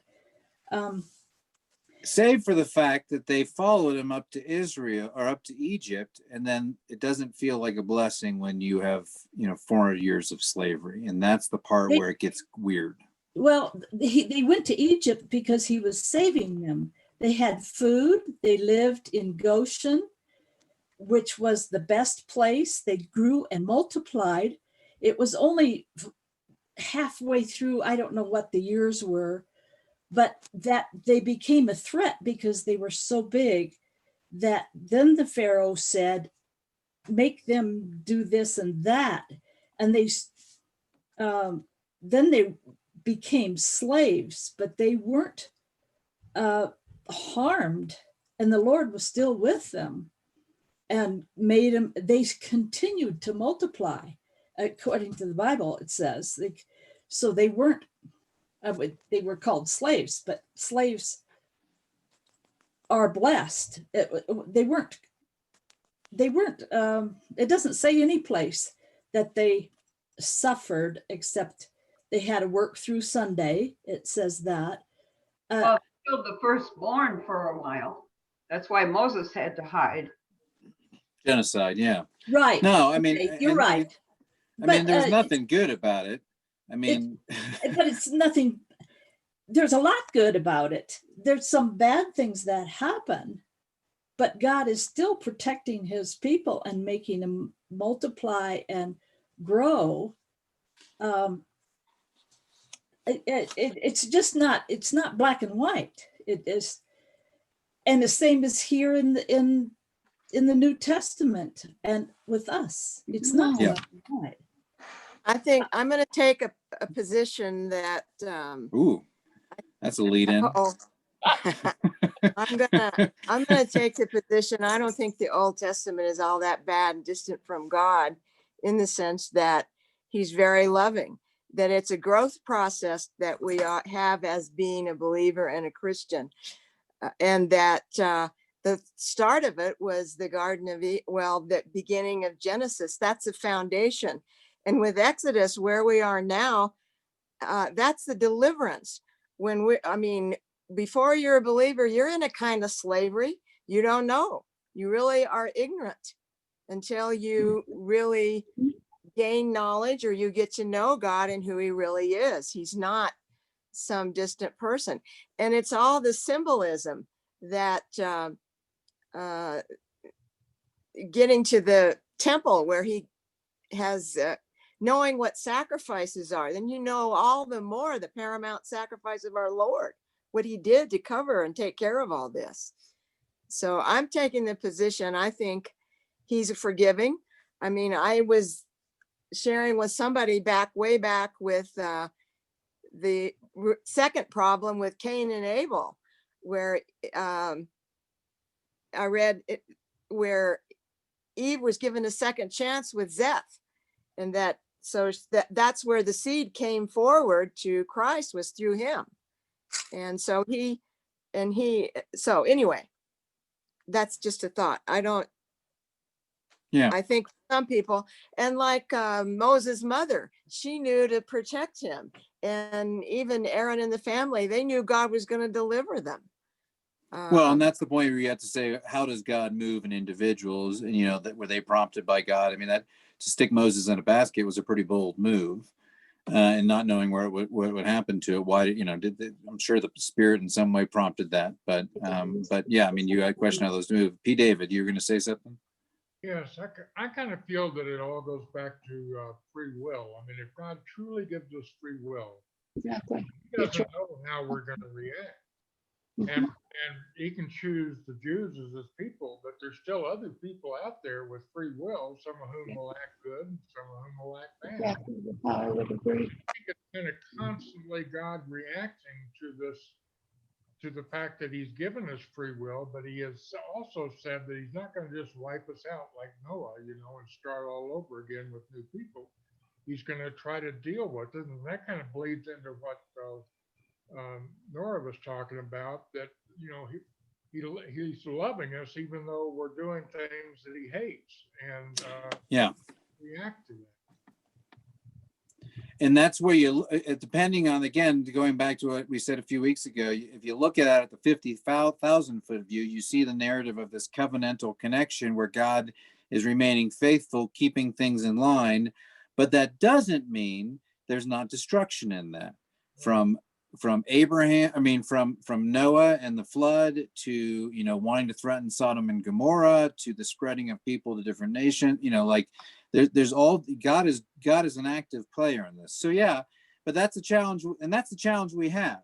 Save for the fact that they followed him up to Israel or up to Egypt, and then it doesn't feel like a blessing when you have 400 years of slavery, and that's the part where it gets weird. Well, they went to Egypt because he was saving them. They had food. They lived in Goshen, which was the best place. They grew and multiplied. It was only halfway through, I don't know what the years were, but that they became a threat because they were so big that then the Pharaoh said, make them do this and that. And then they became slaves, but they weren't harmed, and the Lord was still with them and made them, they continued to multiply according to the Bible. It says so they weren't, they were called slaves, but slaves are blessed. They weren't it doesn't say any place that they suffered, except they had to work through Sunday. It says that. Well, they killed the firstborn for a while. That's why Moses had to hide. Genocide, yeah. Right. No, I mean, Okay, you're right. I mean, there's nothing good about it. I mean, but it's nothing. There's a lot good about it. There's some bad things that happen, but God is still protecting his people and making them multiply and grow. It's just not, it's not black and white. It is, and the same is here in the New Testament and with us. It's not Yeah. black and white. I think I'm going to take a position that, Ooh, that's a lead in. uh-oh. I'm gonna take the position, I don't think the Old Testament is all that bad and distant from God, in the sense that he's very loving, that it's a growth process that we have as being a believer and a Christian. And that the start of it was the Garden of Eden, well, the beginning of Genesis, that's the foundation. And with Exodus, where we are now, that's the deliverance. Before you're a believer, you're in a kind of slavery. You don't know. You really are ignorant until you really gain knowledge, or you get to know God and who he really is. He's not some distant person. And it's all the symbolism that getting to the temple where he has knowing what sacrifices are, then you know all the more the paramount sacrifice of our Lord, what he did to cover and take care of all this. So I'm taking the position, I think he's forgiving. I mean, I was sharing with somebody way back with the second problem with Cain and Abel, where I read it, where Eve was given a second chance with Seth, and that's where the seed came forward to Christ, was through him. And so so anyway, that's just a thought. I think some people, and like Moses' mother, she knew to protect him. And even Aaron and the family, they knew God was going to deliver them. Well, and that's the point where you have to say, how does God move in individuals? And, that were they prompted by God? I mean, that to stick Moses in a basket was a pretty bold move, and not knowing what would happen to it. Why, I'm sure the Spirit in some way prompted that. But yeah, I mean, you had a question how those move. P. David, you were going to say something? Yes, I kind of feel that it all goes back to free will. I mean, if God truly gives us free will, Exactly. he doesn't know how we're going to react. And he can choose the Jews as his people, but there's still other people out there with free will, some of whom will act good, and some of whom will act bad. Exactly. I would agree. I think it's kind of constantly God reacting to the fact that he's given us free will, but he has also said that he's not going to just wipe us out like Noah, and start all over again with new people. He's going to try to deal with it, and that kind of bleeds into what Nora was talking about, that he's loving us even though we're doing things that he hates, and react to that. And that's where you, depending on, again, going back to what we said a few weeks ago, if you look at it at the 50,000 foot view, you see the narrative of this covenantal connection where God is remaining faithful, keeping things in line. But that doesn't mean there's not destruction in that. From Abraham, from Noah and the flood to, wanting to threaten Sodom and Gomorrah, to the spreading of people to different nations, there's all, God is an active player in this. So yeah, but that's a challenge, and that's the challenge we have.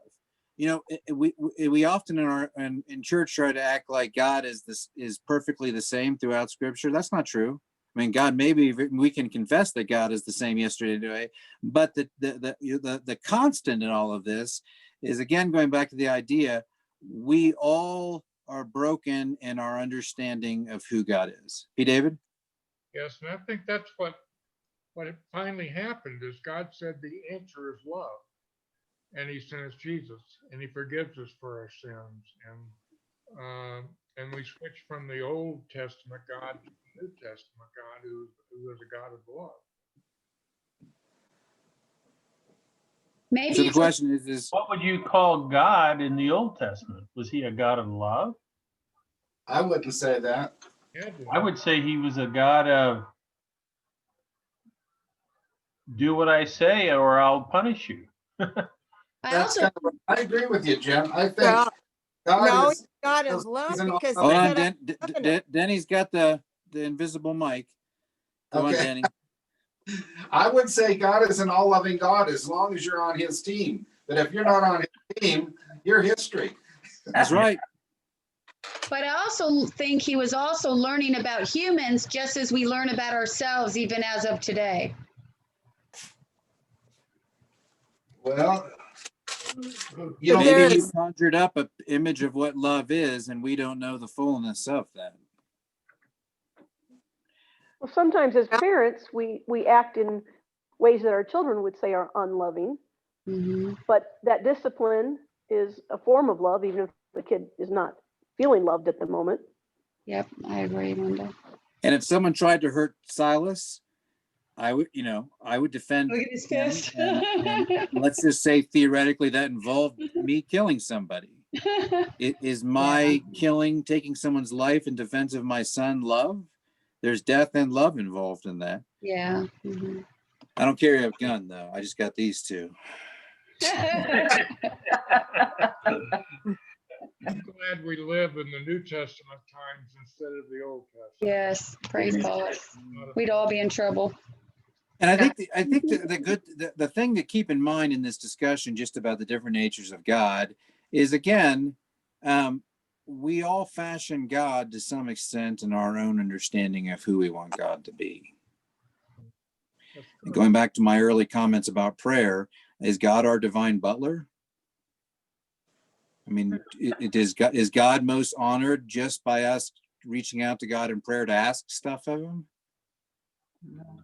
We often in church try to act like God is perfectly the same throughout Scripture. That's not true. I mean, God, maybe we can confess that God is the same yesterday, today, but the constant in all of this is, again, going back to the idea, we all are broken in our understanding of who God is. P. David? Yes, and I think that's what it finally happened, is God said the answer is love, and he sent us Jesus, and he forgives us for our sins, and we switch from the Old Testament God to the New Testament God, who is a God of love. Maybe So the question is what would you call God in the Old Testament? Was he a God of love? I wouldn't say that. I would say he was a God of do what I say or I'll punish you. I agree with you, Jim. I think Well, God is. God is love, because hold on, Denny's got the invisible mic. Go on, Denny. I would say God is an all-loving God as long as you're on his team. But if you're not on his team, you're history. That's right. But I also think he was also learning about humans just as we learn about ourselves, even as of today. Well, you But know, Maybe there you is- conjured up an image of what love is, and we don't know the fullness of that. Well, sometimes as Yeah. parents, we act in ways that our children would say are unloving, Mhm. but that discipline is a form of love, even if the kid is not feeling loved at the moment. Yep, I agree, Linda. And if someone tried to hurt Silas, I would defend Look at his him. fist. And let's just say theoretically that involved me killing somebody. Is my killing, taking someone's life in defense of my son, love? There's death and love involved in that. Yeah. Mhm. I don't carry a gun though. I just got these two. I'm glad we live in the New Testament times instead of the Old Testament. Yes, praise God. We'd all be in trouble. And I think the thing to keep in mind in this discussion just about the different natures of God is, again, we all fashion God to some extent in our own understanding of who we want God to be. And going back to my early comments about prayer, is God our divine butler? I mean, is God most honored just by us reaching out to God in prayer to ask stuff of him?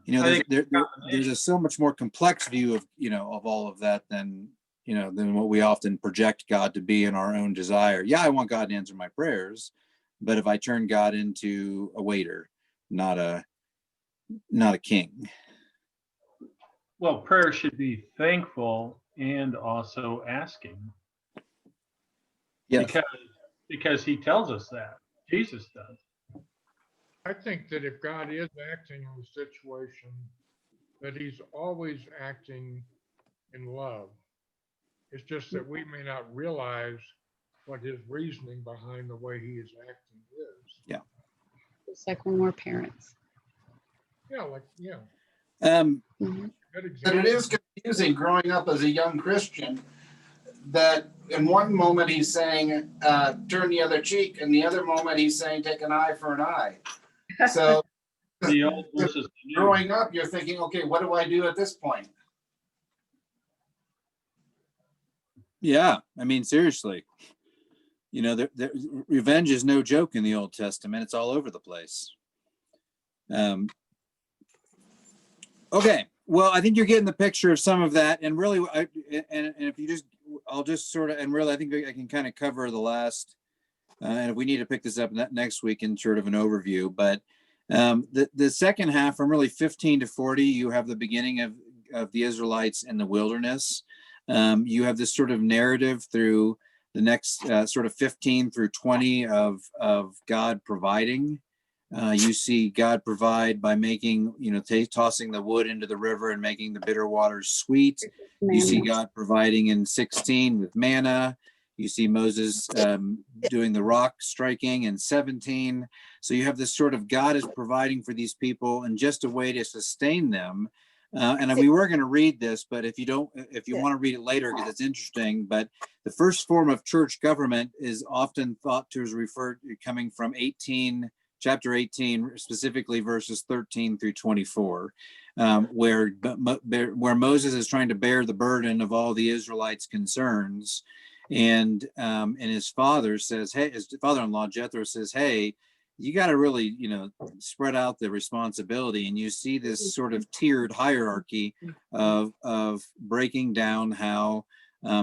You know, there's so much more complex view of, of all of that than what we often project God to be in our own desire. Yeah, I want God to answer my prayers, but if I turn God into a waiter, not a king. Well, prayer should be thankful and also asking. Yes. Because he tells us that. Jesus does. I think that if God is acting in the situation, that he's always acting in love. It's just that we may not realize what his reasoning behind the way he is acting is. Yeah. It's like when we're parents. Yeah, Mhm. good but example. it is confusing growing up as a young Christian that in one moment he's saying, turn the other cheek, and the other moment he's saying, take an eye for an eye. So The old versus the new. growing up, you're thinking, okay, what do I do at this point? Yeah, I mean, seriously, revenge is no joke in the Old Testament. It's all over the place. Okay, well, I think you're getting the picture of some of that, and really, if you just, I'll just sort of, and really, I think I can kind of cover the last, and if we need to pick this up next week in sort of an overview, but the second half, from really 15 to 40, you have the beginning of the Israelites in the wilderness. You have this sort of narrative through the next sort of 15 through 20 of God providing. You see God provide by making, tossing the wood into the river and making the bitter waters sweet. You see God providing in 16 with manna. You see Moses doing the rock striking in 17. So you have this sort of God is providing for these people and just a way to sustain them. And we were going to read this, but if you want to read it later because it's interesting, but the first form of church government is often thought to is coming from chapter 18, specifically verses 13 through 24, where Moses is trying to bear the burden of all the Israelites' concerns. And his father says, hey, his father-in-law Jethro says, hey, you got to really, spread out the responsibility. And you see this sort of tiered hierarchy of breaking down how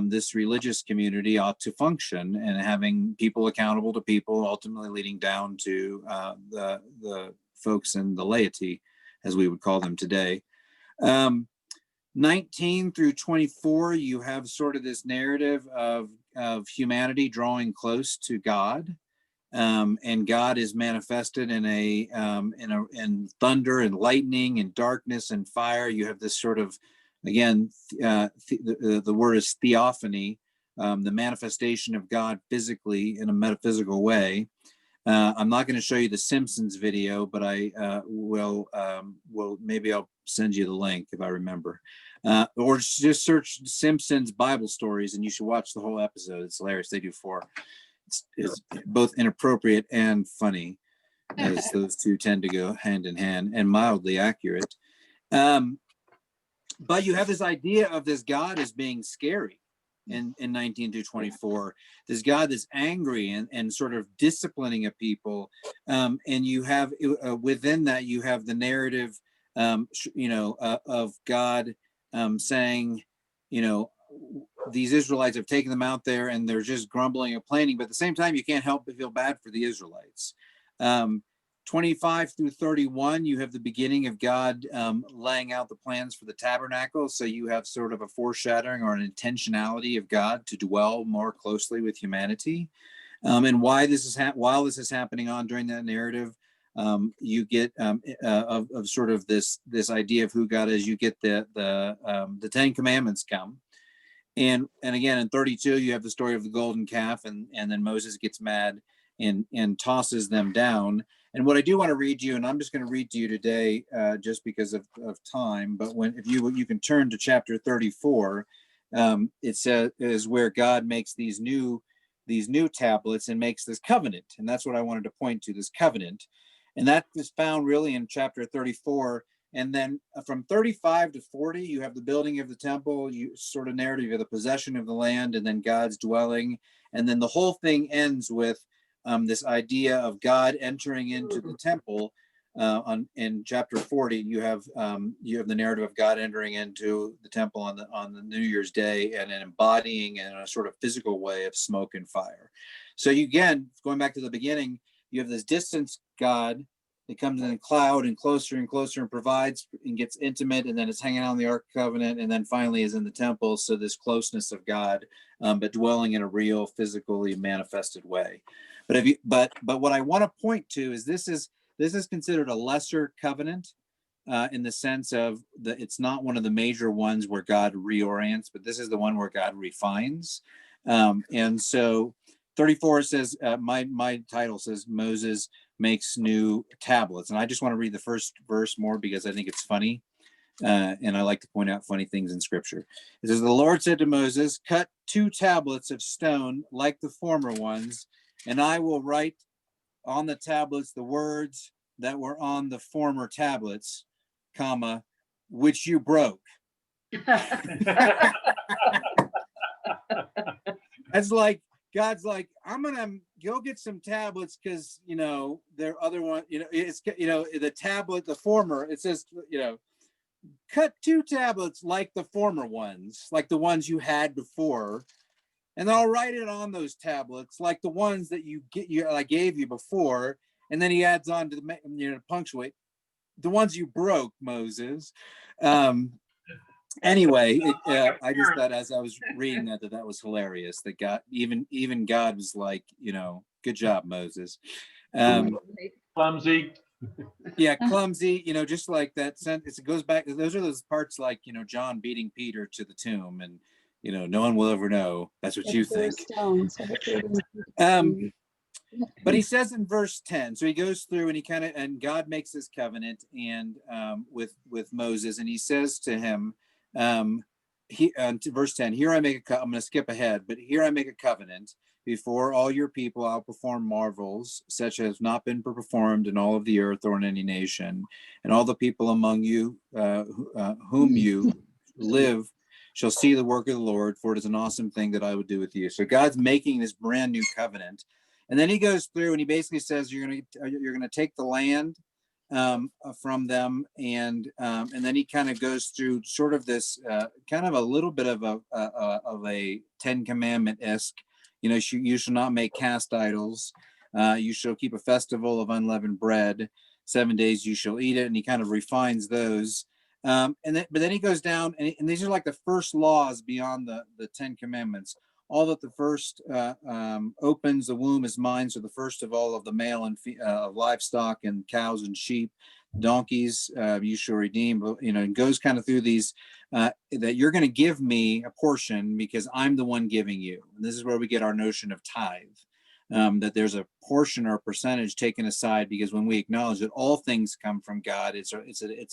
this religious community ought to function and having people accountable to people, ultimately leading down to the folks in the laity, as we would call them today. 19 through 24, you have sort of this narrative of humanity drawing close to God. And God is manifested in thunder and lightning and darkness and fire. You have this sort of, again, the word is theophany, the manifestation of God physically in a metaphysical way. I'm not going to show you the Simpsons video, but I will. Maybe I'll send you the link if I remember, or just search Simpsons Bible stories, and you should watch the whole episode. It's hilarious. They do 4. It's both inappropriate and funny, as those two tend to go hand in hand, and mildly accurate. but you have this idea of this God as being scary in 19 through 24, this God that's angry and sort of disciplining a people. And you have within that, you have the narrative, of God saying, these Israelites have taken them out there and they're just grumbling and complaining, but at the same time, you can't help but feel bad for the Israelites. 25 through 31, you have the beginning of God laying out the plans for the tabernacle. So you have sort of a foreshadowing or an intentionality of God to dwell more closely with humanity. And why this is while this is happening on during that narrative, you get of sort of this idea of who God is. You get the Ten Commandments come. And again, in 32, you have the story of the golden calf, and then Moses gets mad and tosses them down. And what I do want to read you, and I'm just going to read to you today, just because of time. But if you can turn to chapter 34, it says is where God makes these new tablets and makes this covenant, and that's what I wanted to point to, this covenant, and that is found really in chapter 34. And then from 35 to 40, you have the building of the temple, you sort of narrative of the possession of the land, and then God's dwelling. And then the whole thing ends with this idea of God entering into the temple. In chapter 40, you have the narrative of God entering into the temple on the New Year's Day and embodying in a sort of physical way of smoke and fire. So you, again, going back to the beginning, you have this distant God. It comes in a cloud and closer and provides and gets intimate, and then it's hanging out in the Ark Covenant, and then finally is in the temple. So this closeness of God, but dwelling in a real, physically manifested way. But what I want to point to is this is considered a lesser covenant in the sense of it's not one of the major ones where God reorients, but this is the one where God refines. And so 34 says, my title says Moses makes new tablets. And I just want to read the first verse more because I think it's funny. And I like to point out funny things in scripture. It says, the Lord said to Moses, cut 2 tablets of stone like the former ones, and I will write on the tablets the words that were on the former tablets, comma, which you broke. That's like, God's like, I'm gonna go get some tablets because there are other one, it's the tablet, the former, it says, cut 2 tablets like the former ones, like the ones you had before, and I'll write it on those tablets like the ones that I gave you before. And then he adds on to punctuate the ones you broke, Moses. Anyway, I just thought as I was reading that was hilarious. That God, even God was like, good job, Moses. Clumsy. Yeah, clumsy. Just like that sentence. It goes back. Those are those parts like John beating Peter to the tomb, and no one will ever know. That's what you think. But he says in verse 10, so he goes through and and God makes this covenant and with Moses, and he says to him, to verse 10, here I make I'm going to skip ahead, but here I make a covenant before all your people. I'll perform marvels such as have not been performed in all of the earth or in any nation, and all the people among you whom you live shall see the work of the Lord, for it is an awesome thing that I would do with you. So God's making this brand new covenant. And then he goes through and he basically says, you're going to take the land from them. And then he kind of goes through sort of this kind of a little bit of a 10 Commandment-esque, you shall not make cast idols. You shall keep a festival of unleavened bread. 7 days you shall eat it. And he kind of refines those. But then he goes down and these are like the first laws beyond the 10 Commandments. All that the first opens the womb is mine. So the first of all of the male and livestock and cows and sheep, donkeys, you shall redeem. It goes kind of through these that you're going to give me a portion because I'm the one giving you. And this is where we get our notion of tithe. That there's a portion or a percentage taken aside because when we acknowledge that all things come from God, it's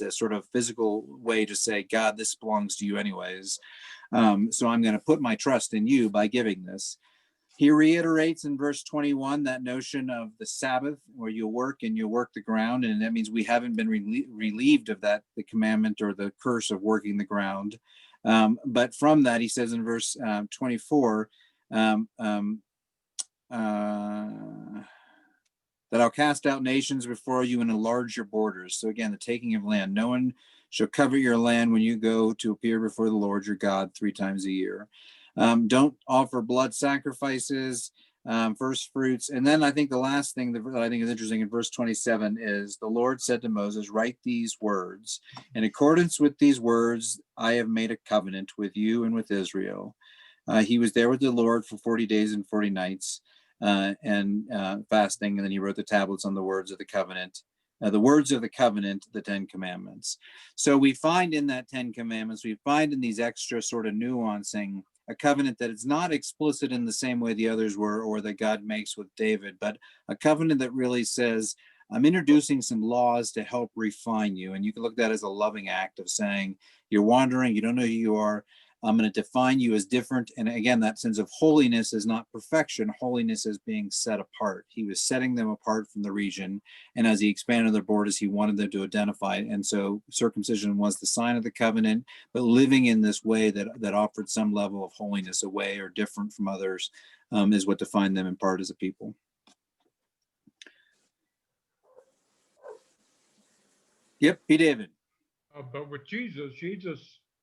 a sort of physical way to say, God, this belongs to you anyways. So I'm going to put my trust in you by giving this. He reiterates in verse 21 that notion of the Sabbath, where you work and you work the ground, and that means we haven't been relieved of that, the commandment or the curse of working the ground. But from that, he says in verse 24, that I'll cast out nations before you and enlarge your borders. So again, the taking of land. No one shall covet your land when you go to appear before the Lord your God 3 times a year. Don't offer blood sacrifices, first fruits. And then I think the last thing that I think is interesting in verse 27 is the Lord said to Moses, write these words. In accordance with these words, I have made a covenant with you and with Israel. He was there with the Lord for 40 days and 40 nights and fasting. And then he wrote the tablets on the words of the covenant. The words of the covenant, the 10 commandments. So we find in that 10 commandments, we find in these extra sort of nuancing a covenant that is not explicit in the same way the others were, or that God makes with David, but a covenant that really says, I'm introducing some laws to help refine you. And you can look at that as a loving act of saying, you're wandering, you don't know who you are. I'm going to define you as different. And again, that sense of holiness is not perfection. Holiness is being set apart. He was setting them apart from the region. And as he expanded their borders, he wanted them to identify. And so circumcision was the sign of the covenant, but living in this way that offered some level of holiness away or different from others is what defined them in part as a people. Yep, P. David. But with Jesus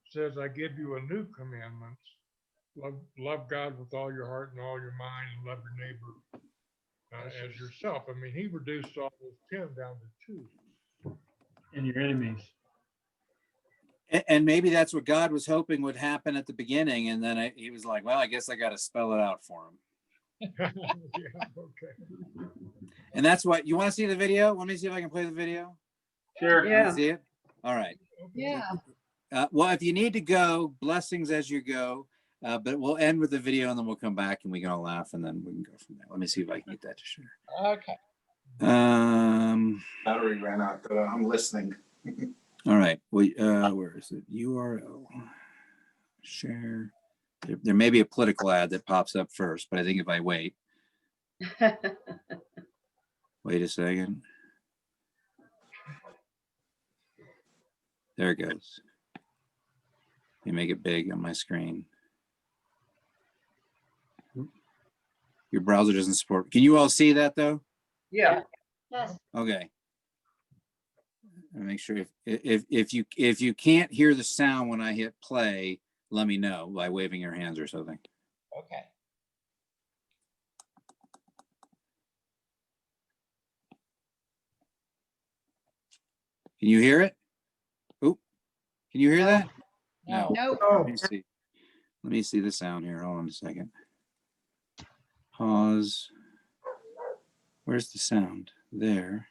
says, I give you a new commandment. Love God with all your heart and all your mind, and love your neighbor as yourself. I mean, he reduced all those 10 down to 2. And your enemies. And maybe that's what God was hoping would happen at the beginning. And then he was like, well, I guess I got to spell it out for him. Yeah, okay. And that's what you want to see the video. Let me see if I can play the video. Sure. Yeah. See it. All right. Yeah. Well, if you need to go, blessings as you go. But we'll end with the video and then we'll come back and we can all laugh and then we can go from there. Let me see if I can get that to share. Okay. Battery ran out, but I'm listening. All right. Well, where is it? URL. Share. There may be a political ad that pops up first, but I think if I wait a second. There it goes. Let me make it big on my screen. Your browser doesn't support. Can you all see that though? Yeah. Yes. Okay. And make sure if you can't hear the sound when I hit play, let me know by waving your hands or something. Okay. Can you hear it? Oop. Can you hear that? No. Nope. Let me see. Let me see the sound here. Hold on a second. Pause. Where's the sound? There.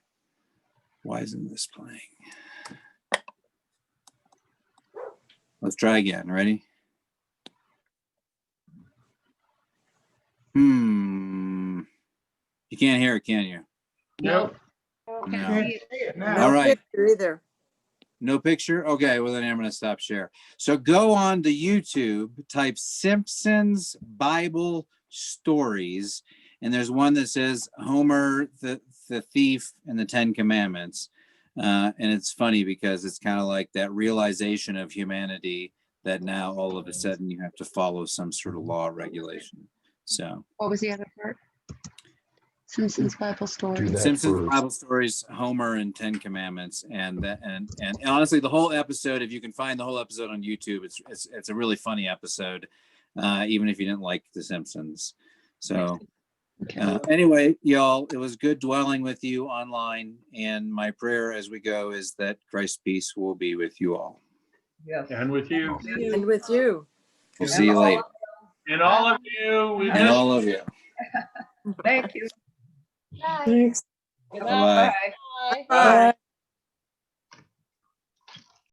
Why isn't this playing? Let's try again. Ready? You can't hear it, can you? Nope. No. Can't see it. See it now. No All right. picture either. No picture? Okay, well then I'm going to stop share. So go on to YouTube, type Simpsons Bible Stories, and there's one that says Homer, the thief, and the 10 Commandments. And it's funny because it's kind of like that realization of humanity that now all of a sudden you have to follow some sort of law or regulation. So What was the other part? Simpsons Bible story. Simpsons Bible Stories, Homer, and 10 Commandments, and honestly, the whole episode. If you can find the whole episode on YouTube, it's a really funny episode, even if you didn't like The Simpsons. So anyway, y'all, it was good dwelling with you online, and my prayer as we go is that Christ's peace will be with you all. Yes. And with you. And with you. We'll see you later. And all of you. We And miss all of you. Thank you. Thanks. Bye-bye. Bye. Bye.